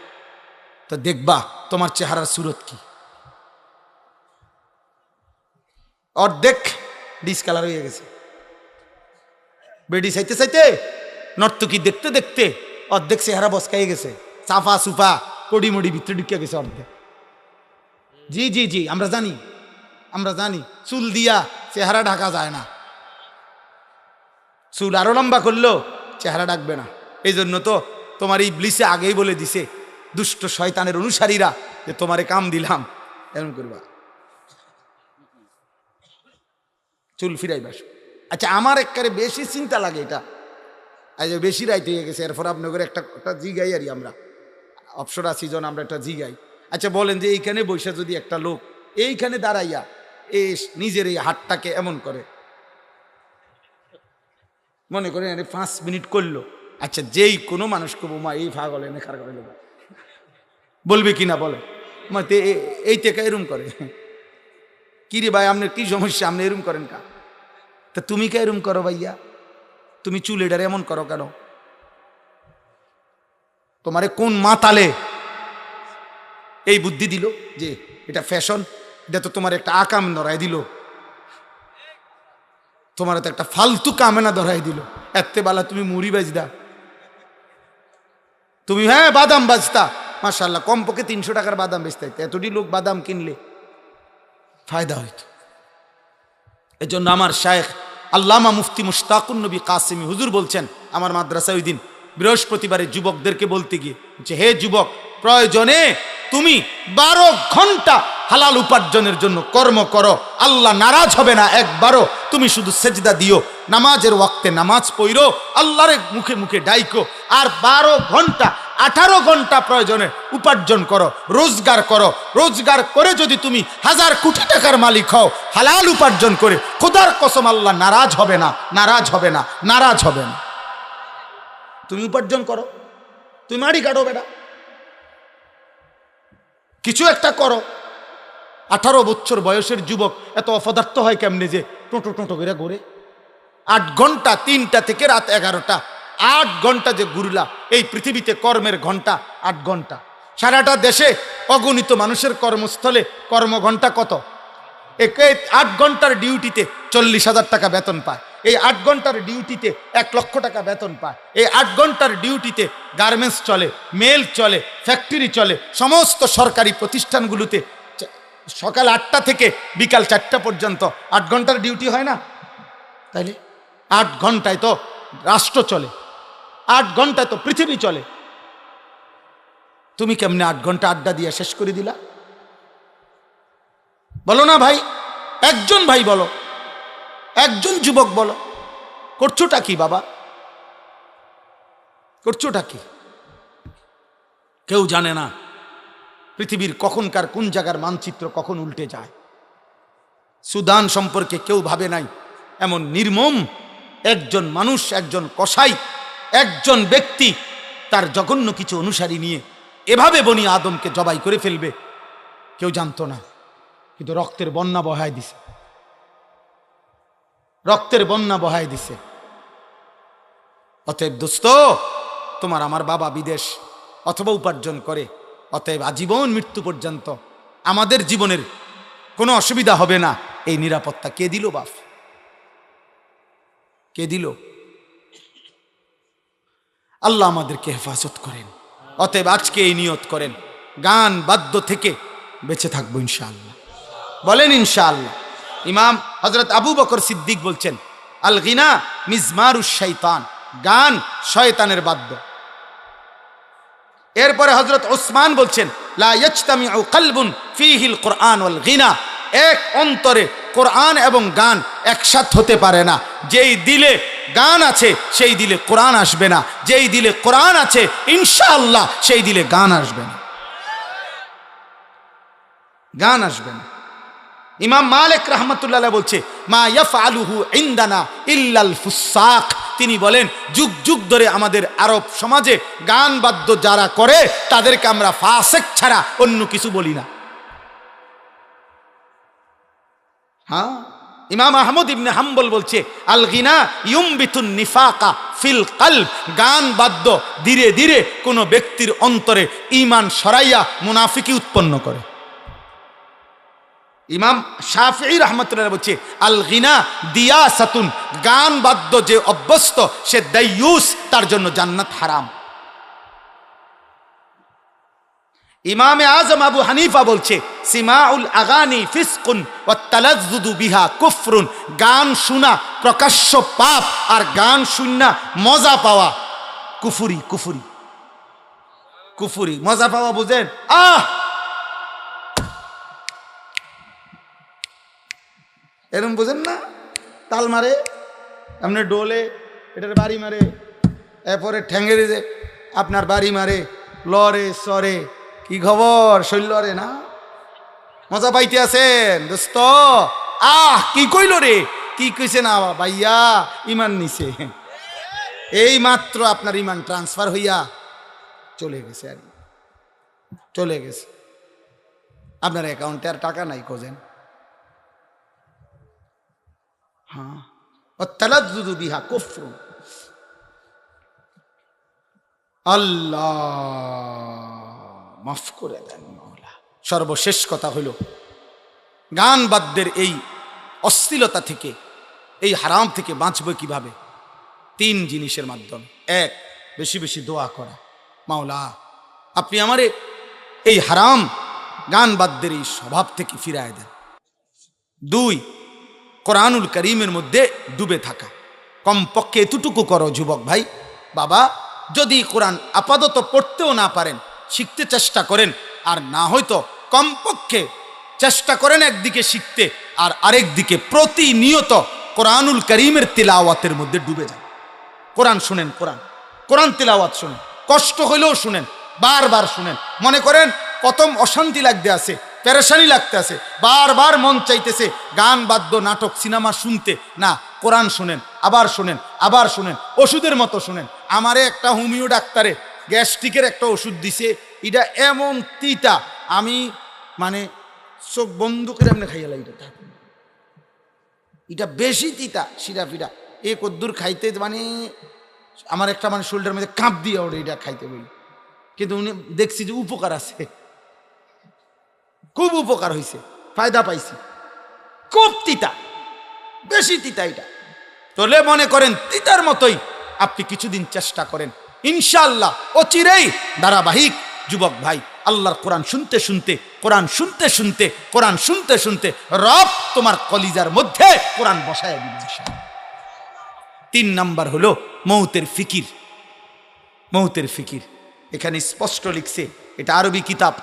তো দেখবা তোমার চেহারার সুরত কি। অর্ধেক ডিসকালার হয়ে গেছে, বেডি চাইতে চাইতে, নর্তকী দেখতে দেখতে অর্ধেক চেহারা বসকাই গেছে, সাফা সুফা কড়ি মড়ি ভিতরে ঢুকে গেছে অর্ধেক। জি জি জি, আমরা জানি, আমরা জানি, চুল দিয়া চেহারা ঢাকা যায় না, চুল আরো লম্বা করলেও চেহারা ঢাকবে না। এই জন্য তো তোমার ইবলিসে আগেই বলে দিছে, দুষ্ট শয়তানের অনুসারীরা যে তোমারে কাম দিলাম এরকম করবা, চুল ফিরাই বাস। আচ্ছা আমার একবারে বেশি চিন্তা লাগে এটা, আজ বেশি রাইতে হয়ে গেছে, এরপর আপনাদের একটা জিগাই আর আমরা অপসরা সিজন আমরা একটা জিগাই। আচ্ছা বলেন যে এইখানে বৈশা যদি একটা লোক এইখানে দাঁড়াইয়া এই নিজের এই হাতটাকে এমন করে, মনে করেন 5 মিনিট করলো, আচ্ছা যেই কোনো মানুষকে বোমা এই পাগল এনে খার করে নেবে বলবে কিনা বলে, এই থেকে এরম করে কি রে ভাই আপনার কি সমস্যা, আপনি এরম করেন কা? তা তুমি কে এরম করো ভাইয়া, তুমি চুলেটার এমন করো কেন? তোমারে কোন মাতালে এই বুদ্ধি দিল যে এটা ফ্যাশন, এটা তো তোমার একটা আকাম ধরাই দিল, তোমার তো একটা ফালতু কামেনা ধরাই দিল, এতে বেলা তুমি মুড়ি বাজদা, তুমি হ্যাঁ বাদাম বাজতা, মাশাআল্লাহ কমপক্ষে 300 টাকার বাদাম বেচতে, এতটি লোক বাদাম কিনলে ফায়দা হইতো। এজন্য আমার শায়েখ আল্লামা মুফতি মুশতাকুন নবী কাসিমি হুজুর বলছেন আমার মাদ্রাসায় ওই দিন বৃহস্পতিবারে যুবকদেরকে বলতে গিয়ে যে হে যুবক, প্রয়োজনে তুমি 12 ঘন্টা হালাল উপার্জনের জন্য কর্ম করো, আল্লাহ নারাজ হবে না একবারও। তুমি শুধু সেজদা দিও, নামাজের ওয়াক্তে নামাজ পড়ো, আল্লাহর মুখে মুখে ডাইকো, আর 12 ঘন্টা 18 ঘন্টা প্রয়োজনে উপার্জন করো, রোজগার করো। রোজগার করে যদি তুমি 1000 কোটি টাকার মালিক হও, হালাল উপার্জন করে, খোদার কসম আল্লাহ নারাজ হবে না, নারাজ হবে না, নারাজ হবে না। তুমি উপার্জন করো, তুমি মাড়ি কাটো বেটা, কিছু একটা করো। 18 বছর বয়সের যুবক এত অপদার্থ হয় কেমনে যে টোটো টোটো করে ঘুরে? 8 ঘন্টা, 3টা থেকে রাত 11টা, 8 ঘন্টা যে ঘুরলা, এই পৃথিবীতে কর্মের ঘন্টা 8 ঘন্টা। সারাটা দেশে অগণিত মানুষের কর্মস্থলে কর্মঘণ্টা কত? 8 ঘন্টার ডিউটিতে 40,000 টাকা বেতন পায়। এই 8 ঘন্টার ডিউটিতে 1 লক্ষ টাকা বেতন পায়। এই 8 ঘন্টার ডিউটিতে গার্মেন্টস চলে, মেল চলে, ফ্যাক্টরি চলে, সমস্ত সরকারি প্রতিষ্ঠানগুলোতে সকাল 8টা থেকে বিকাল 4টা পর্যন্ত 8 ঘন্টার ডিউটি হয় না? তাইলে 8 ঘন্টায় তো রাষ্ট্র চলে, 8 ঘন্টায় তো পৃথিবী চলে। তুমি কেমনে 8 ঘন্টা আড্ডা দিয়ে শেষ করে দিলা? বলো না ভাই, একজন ভাই বলো, একজন যুবক বলো, করছোটা কি বাবা, করছোটা কি? কেউ জানে না পৃথিবীর কখনকার কোন জায়গার মানচিত্র কখন উল্টে যায়। সুদান সম্পর্কে কেউ ভাবে নাই এমন নির্মম একজন মানুষ, একজন কসাই, একজন ব্যক্তি তার জঘন্য কিছু অনুসারী নিয়ে এভাবে বনি আদমকে জবাই করে ফেলবে, কেউ জানতো না। কিন্তু রক্তের বন্যা বহায় দিছে, রক্তের বন্যা বহায় দিছে। অতএব দোস্ত, তোমার আমার বাবা বিদেশ অথবা উপার্জন করে, অতএব আজীবন মৃত্যু পর্যন্ত আমাদের জীবনের কোনো অসুবিধা হবে না, এই নিরাপত্তা কে দিল বাপ? কে দিল? আল্লাহ আমাদেরকে হেফাজত করেন। অতএব আজকে এই নিয়ত করেন, গান বাদ্য থেকে বেঁচে থাকবো ইনশাআল্লাহ। বলেন ইনশাআল্লাহ। ইমাম হযরত আবু বকর সিদ্দিক বলছেন, আল গিনা মিজমারুশ শাইতান, গান শয়তানের বাদ্য। এরপরে হযরত ওসমান বলছেন, লা ইয়াজতামিউ কলবুন ফীহিল কুরআন ওয়াল গিনা, এক অন্তরে কোরআন এবং গান একসাথে হতে পারে না। যেই দিলে গান আছে সেই দিলে কোরআন আসবে না, যেই দিলে কোরআন আছে ইনশাআল্লাহ সেই দিলে গান আসবে না, গান আসবে না। ইমাম মালিক রাহমাতুল্লাহ আলাইহি বলছে, মা ইয়াফআলুহু ইনদানা ইল্লাল ফুসাক, তিনি বলেন যুগ যুগ ধরে আমাদের আরব সমাজে গান বাদ্য যারা করে তাদেরকে আমরা ফাসিক ছাড়া অন্য কিছু বলি না। হ্যাঁ, ইমাম আহমদ ইবনে হাম্বল বলছে, আল গিনা ইউমবিতুন নিফাকা ফিল কলব, গান বাদ্য ধীরে ধীরে কোন ব্যক্তির অন্তরে ঈমান সরাইয়া মুনাফিকি উৎপন্ন করে। ইমাম শাফিঈ রাহমাতুল্লাহ বলছে, আল গিনা দিয়াসাতুন, গান বাদ্য যে অভ্যস্ত সে দাইয়ুস, তার জন্য জান্নাত হারাম। ইমামে আজম আবু হানিফা বলছে, সিমাউল আগানি ফিসকুন ওয়া তালাজ্জুদু বিহা কুফরুন, গান শোনা প্রকাশ্য পাপ, আর গান শুননা মজা পাওয়া কুফরি, কুফরি। কুফুরি মজা পাওয়া বুঝেন? এরকম বুঝেন না? তাল মারে, আপনার ডোলে এটার বাড়ি মারে, এরপরে ঠ্যাঙ্গেরে যে আপনার বাড়ি মারে, লরে সরে, কি খবর শৈলরে না? মজা পাইতে আছেন দোস্ত? কি কইল রে? কি কইছে না ভাইয়া? ইমান নিছে, এই মাত্র আপনার ইমান ট্রান্সফার হইয়া চলে গেছে, আর চলে গেছে। আপনার অ্যাকাউন্টে আর টাকা নাই, খোঁজেন। হ্যাঁ, তালাজ্জুযু বিহা কুফর। আল্লাহ মাফ করে দেন মাওলা। সর্বশেষ কথা হইল, গান বাদ্যের এই অশ্লীলতা থেকে, এই হারাম থেকে বাঁচব কিভাবে? 3 জিনিসের মাধ্যমে। 1, বেশি বেশি দোয়া করা, মাওলা আপনি আমারে এই হারাম গান বাদ্যের এই স্বভাব থেকে ফিরায় দেন। 2, কোরআনুল করিমের মধ্যে ডুবে থাকা। কমপক্ষে এতটুকু করো যুবক ভাই, বাবা যদি কোরআন আপাতত পড়তেও না পারেন, শিখতে চেষ্টা করেন, আর না হয়তো কমপক্ষে চেষ্টা করেন একদিকে শিখতে, আর আরেক দিকে প্রতিনিয়ত কোরআনুল করিমের তিলাওয়াতের মধ্যে ডুবে যান। কোরআন শুনেন, কোরআন তিলাওয়াত শুনেন, কষ্ট হইলেও শুনেন, বারবার শুনেন। মনে করেন প্রথম অশান্তি লাগতে আছে, পেরেশানি লাগতে আছে, বারবার মন চাইতেছে গান বাদ্য নাটক সিনেমা শুনতে, না, কোরআন শুনেন, আবার শুনেন, আবার শুনেন, ওষুধের মতো শুনেন। আমারে একটা হোমিও ডাক্তারে গ্যাস্ট্রিকের একটা ওষুধ দিছে, এটা এমন তিতা, আমি মানে চোখ বন্ধ করে এমনি খাইয়ালাই, এটা বেশি তিতা, শিরা ফিরা এ কদ্দুর খাইতে, মানে আমার একটা মানে শোল্ডার মধ্যে কাঁপ দিয়ে ওঠে এটা খাইতে বলি। কিন্তু উনি দেখছি যে উপকার আছে, খুব উপকার হয়েছে, ফায়দা পাইছি। খুব তিতা, বেশি তিতা এটা। তাহলে মনে করেন তিতার মতোই আপনি কিছুদিন চেষ্টা করেন, ইনশাআল্লাহ অচিরেই ধারাবাহিক যুবক ভাই আল্লাহর কোরআন শুনতে শুনতে, কোরআন শুনতে শুনতে, কোরআন শুনতে শুনতে রব তোমার কলিজার মধ্যে কোরআন বসায় দিবেন। 3 নাম্বার হলো মৌতের ফিকির। মৌতের ফিকির এখানে স্পষ্ট লিখছে, এটা আরবি কিতাব,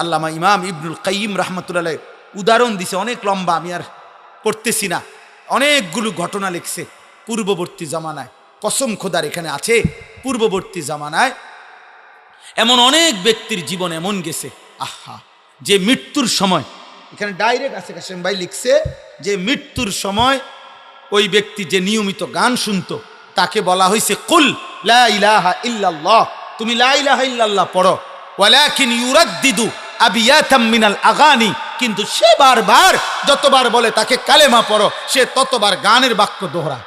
আল্লামা ইমাম ইবনুল কাইয়িম রাহমাতুল্লাহ উদাহরণ দিছে, অনেক লম্বা, আমি আর পড়তেছি না। অনেকগুলো ঘটনা লিখছে পূর্ববর্তী জামানায়, কসম খোদার এখানে আছে, পূর্ববর্তী জামানায় এমন অনেক ব্যক্তির জীবন এমন গেছে, আহা, যে মৃত্যুর সময়, এখানে ডাইরেক্ট আছে, কাসেম ভাই লিখছে যে মৃত্যুর সময় ওই ব্যক্তি যে নিয়মিত গান শুনতো তাকে বলা হয়েছে কুল লা ইলাহা ইল্লাল্লাহ, তুমি লা ইলাহা ইল্লাল্লাহ পড়ো, ওয়ালাকিন ইউরাদ্দিদু আবিয়াতাম মিনাল আগানি, কিন্তু সে বারবার যতবার বলে তাকে কালেমা পড়ো, সে ততবার গানের বাক্য দোহরায়।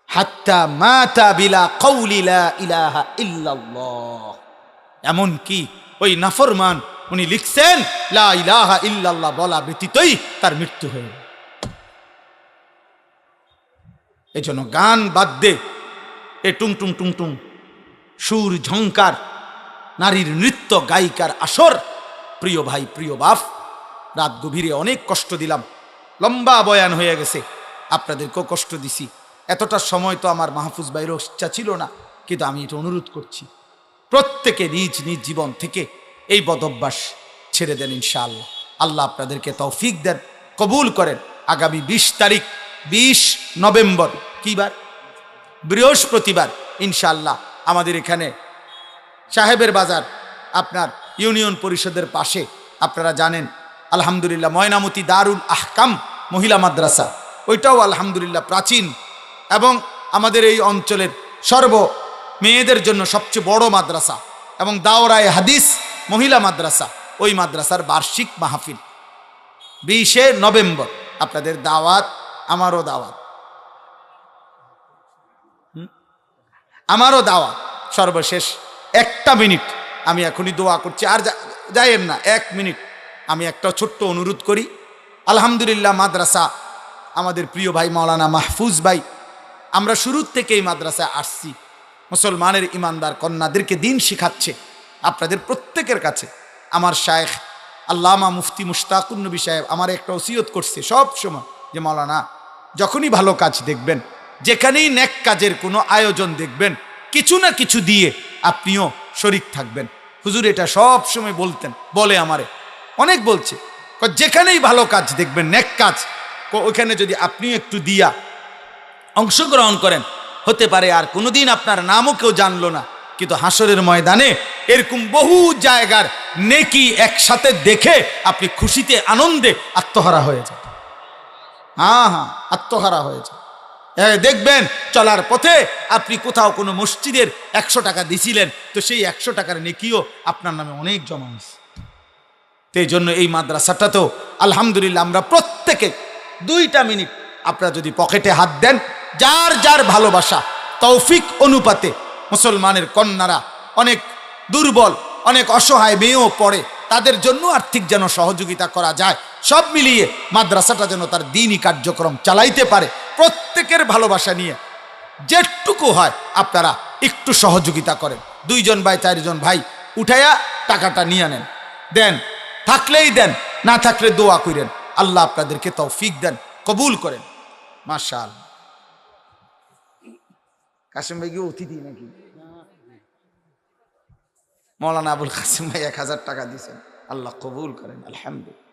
হাত্তা মাতা বিলা কওলি লা ইলাহা ইল্লাল্লাহ। এমন কি ওই নাফরমান উনি লিখছেন লা ইলাহা ইল্লাল্লাহ বলা ব্যতীতই তার মৃত্যু হয়ে গেল। এজন্য গান বাদ্যে এ টুং টুং টুং টুং সুর ঝংকার, নারীর নৃত্য গায়িকার আসর, প্রিয় ভাই প্রিয় বাপ, রাত গভীরে অনেক কষ্ট দিলাম, লম্বা বয়ান হয়ে গেছে, আপনাদেরকেও কষ্ট দিছি। এতটা সময় তো আমার মাহফুজ ভাইয়েরও ইচ্ছা ছিল না, কিন্তু আমি এটা অনুরোধ করছি, প্রত্যেকে নিজ নিজ জীবন থেকে এই বদভ্যাস ছেড়ে দেন ইনশাআল্লাহ। আল্লাহ আপনাদেরকে তৌফিক দেন, কবুল করেন। আগামী 20 তারিখ 20 নভেম্বর, কি বার? বৃহস্পতিবার, ইনশাআল্লাহ আমাদের এখানে সাহেবের বাজার, আপনার ইউনিয়ন পরিষদের পাশে, আপনারা জানেন আলহামদুলিল্লাহ ময়নামতি দারুল আহকাম মহিলা মাদ্রাসা, ওইটাও আলহামদুলিল্লাহ প্রাচীন এবং আমাদের এই অঞ্চলের মেয়েদের জন্য সবচেয়ে বড় মাদ্রাসা, এবং দাওরায়ে হাদিস মহিলা মাদ্রাসা, ওই মাদ্রাসার বার্ষিক মাহফিল 20 নভেম্বর। আপনাদের দাওয়াত, আমারও দাওয়াত, আমারও দাওয়াত। সর্বশেষ 1টা মিনিট আমি এখনই দোয়া করছি, আর যাইয়েন না, 1 মিনিট আমি একটা ছোট্ট অনুরোধ করি। আলহামদুলিল্লাহ মাদ্রাসা আমাদের প্রিয় ভাই মাওলানা মাহফুজ ভাই, আমরা শুরুর থেকে এই মাদ্রাসায় আসছি, মুসলমানের ইমানদার কন্যাদেরকে দিন শিখাচ্ছে। আপনাদের প্রত্যেকের কাছে আমার শায়েখ আল্লামা মুফতি মুশতাকুন নবী সাহেব আমার একটা ওসিয়ত করছে সব সময়, যে মাওলানা যখনই ভালো কাজ দেখবেন, যেখানেই নেক কাজের কোনো আয়োজন দেখবেন, কিছু না কিছু দিয়ে আপনিও শরিক থাকবেন। হুজুর এটা সব সময় বলতেন, বলে আমারে অনেক বলছে, যেখানেই ভালো কাজ দেখবেন নেক কাজ, ওইখানে যদি আপনি একটু দিয়া অংশগ্রহণ করেন, হতে পারে আর কোনোদিন আপনার নামও কেউ জানলো না, কিন্তু হাসরের ময়দানে এরকম বহু জায়গার নেকি একসাথে দেখে আপনি খুশিতে আনন্দে আত্মহারা হয়ে যান। হ্যাঁ, আত্মহারা হয়ে যান। দেখবেন চলার পথে আপনি কোথাও কোনো মসজিদের 100 টাকা দিছিলেন, তো সেই 100 টাকার নেকিও আপনার নামে অনেক জমা হয়েছে। তো এই জন্য এই মাদ্রাসাটাতেও আলহামদুলিল্লাহ আমরা প্রত্যেকে 2টা মিনিট আপনারা যদি পকেটে হাত দেন, যার যার ভালোবাসা তৌফিক অনুপাতে, মুসলমানের কন্যারা অনেক দুর্বল, অনেক অসহায় মেয়েও পড়ে, তাদের জন্য আর্থিক যেন সহযোগিতা করা যায়, সব মিলিয়ে মাদ্রাসাটা যেন তার দ্বীনি কার্যক্রম চালাইতে পারে, প্রত্যেকের ভালোবাসা নিয়ে যেটুকু হয় আপনারা একটু সহযোগিতা করেন। 2 জন ভাই 4 জন ভাই উঠাইয়া টাকাটা নিয়ে নেন, দেন, থাকলেই দেন, না থাকলে দোয়া করেন, আল্লাহ আপনাদেরকে তৌফিক দেন, কবুল করেন। মাশাআল্লাহ। কাসিম ভাই কি অতিথি নাকি? মৌলানা আবুল কাসিম ভাই 1000 টাকা দিয়েছেন, আল্লাহ কবুল করেন, আলহামদুলিল্লাহ।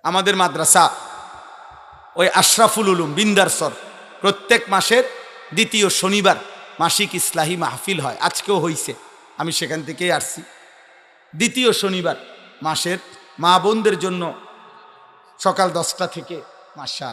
আমাদের মাদ্রাসা ওই আশরাফুল উলুম বিন্দারসর প্রত্যেক মাসের 2য় শনিবার মাসিক ইসলাহি মাহফিল হয়, আজকেও হইছে, আমি সেখান থেকেই আসছি। 2য় শনিবার মাসের মা বোনদের জন্য সকাল 10টা থেকে, মাশাআল্লাহ।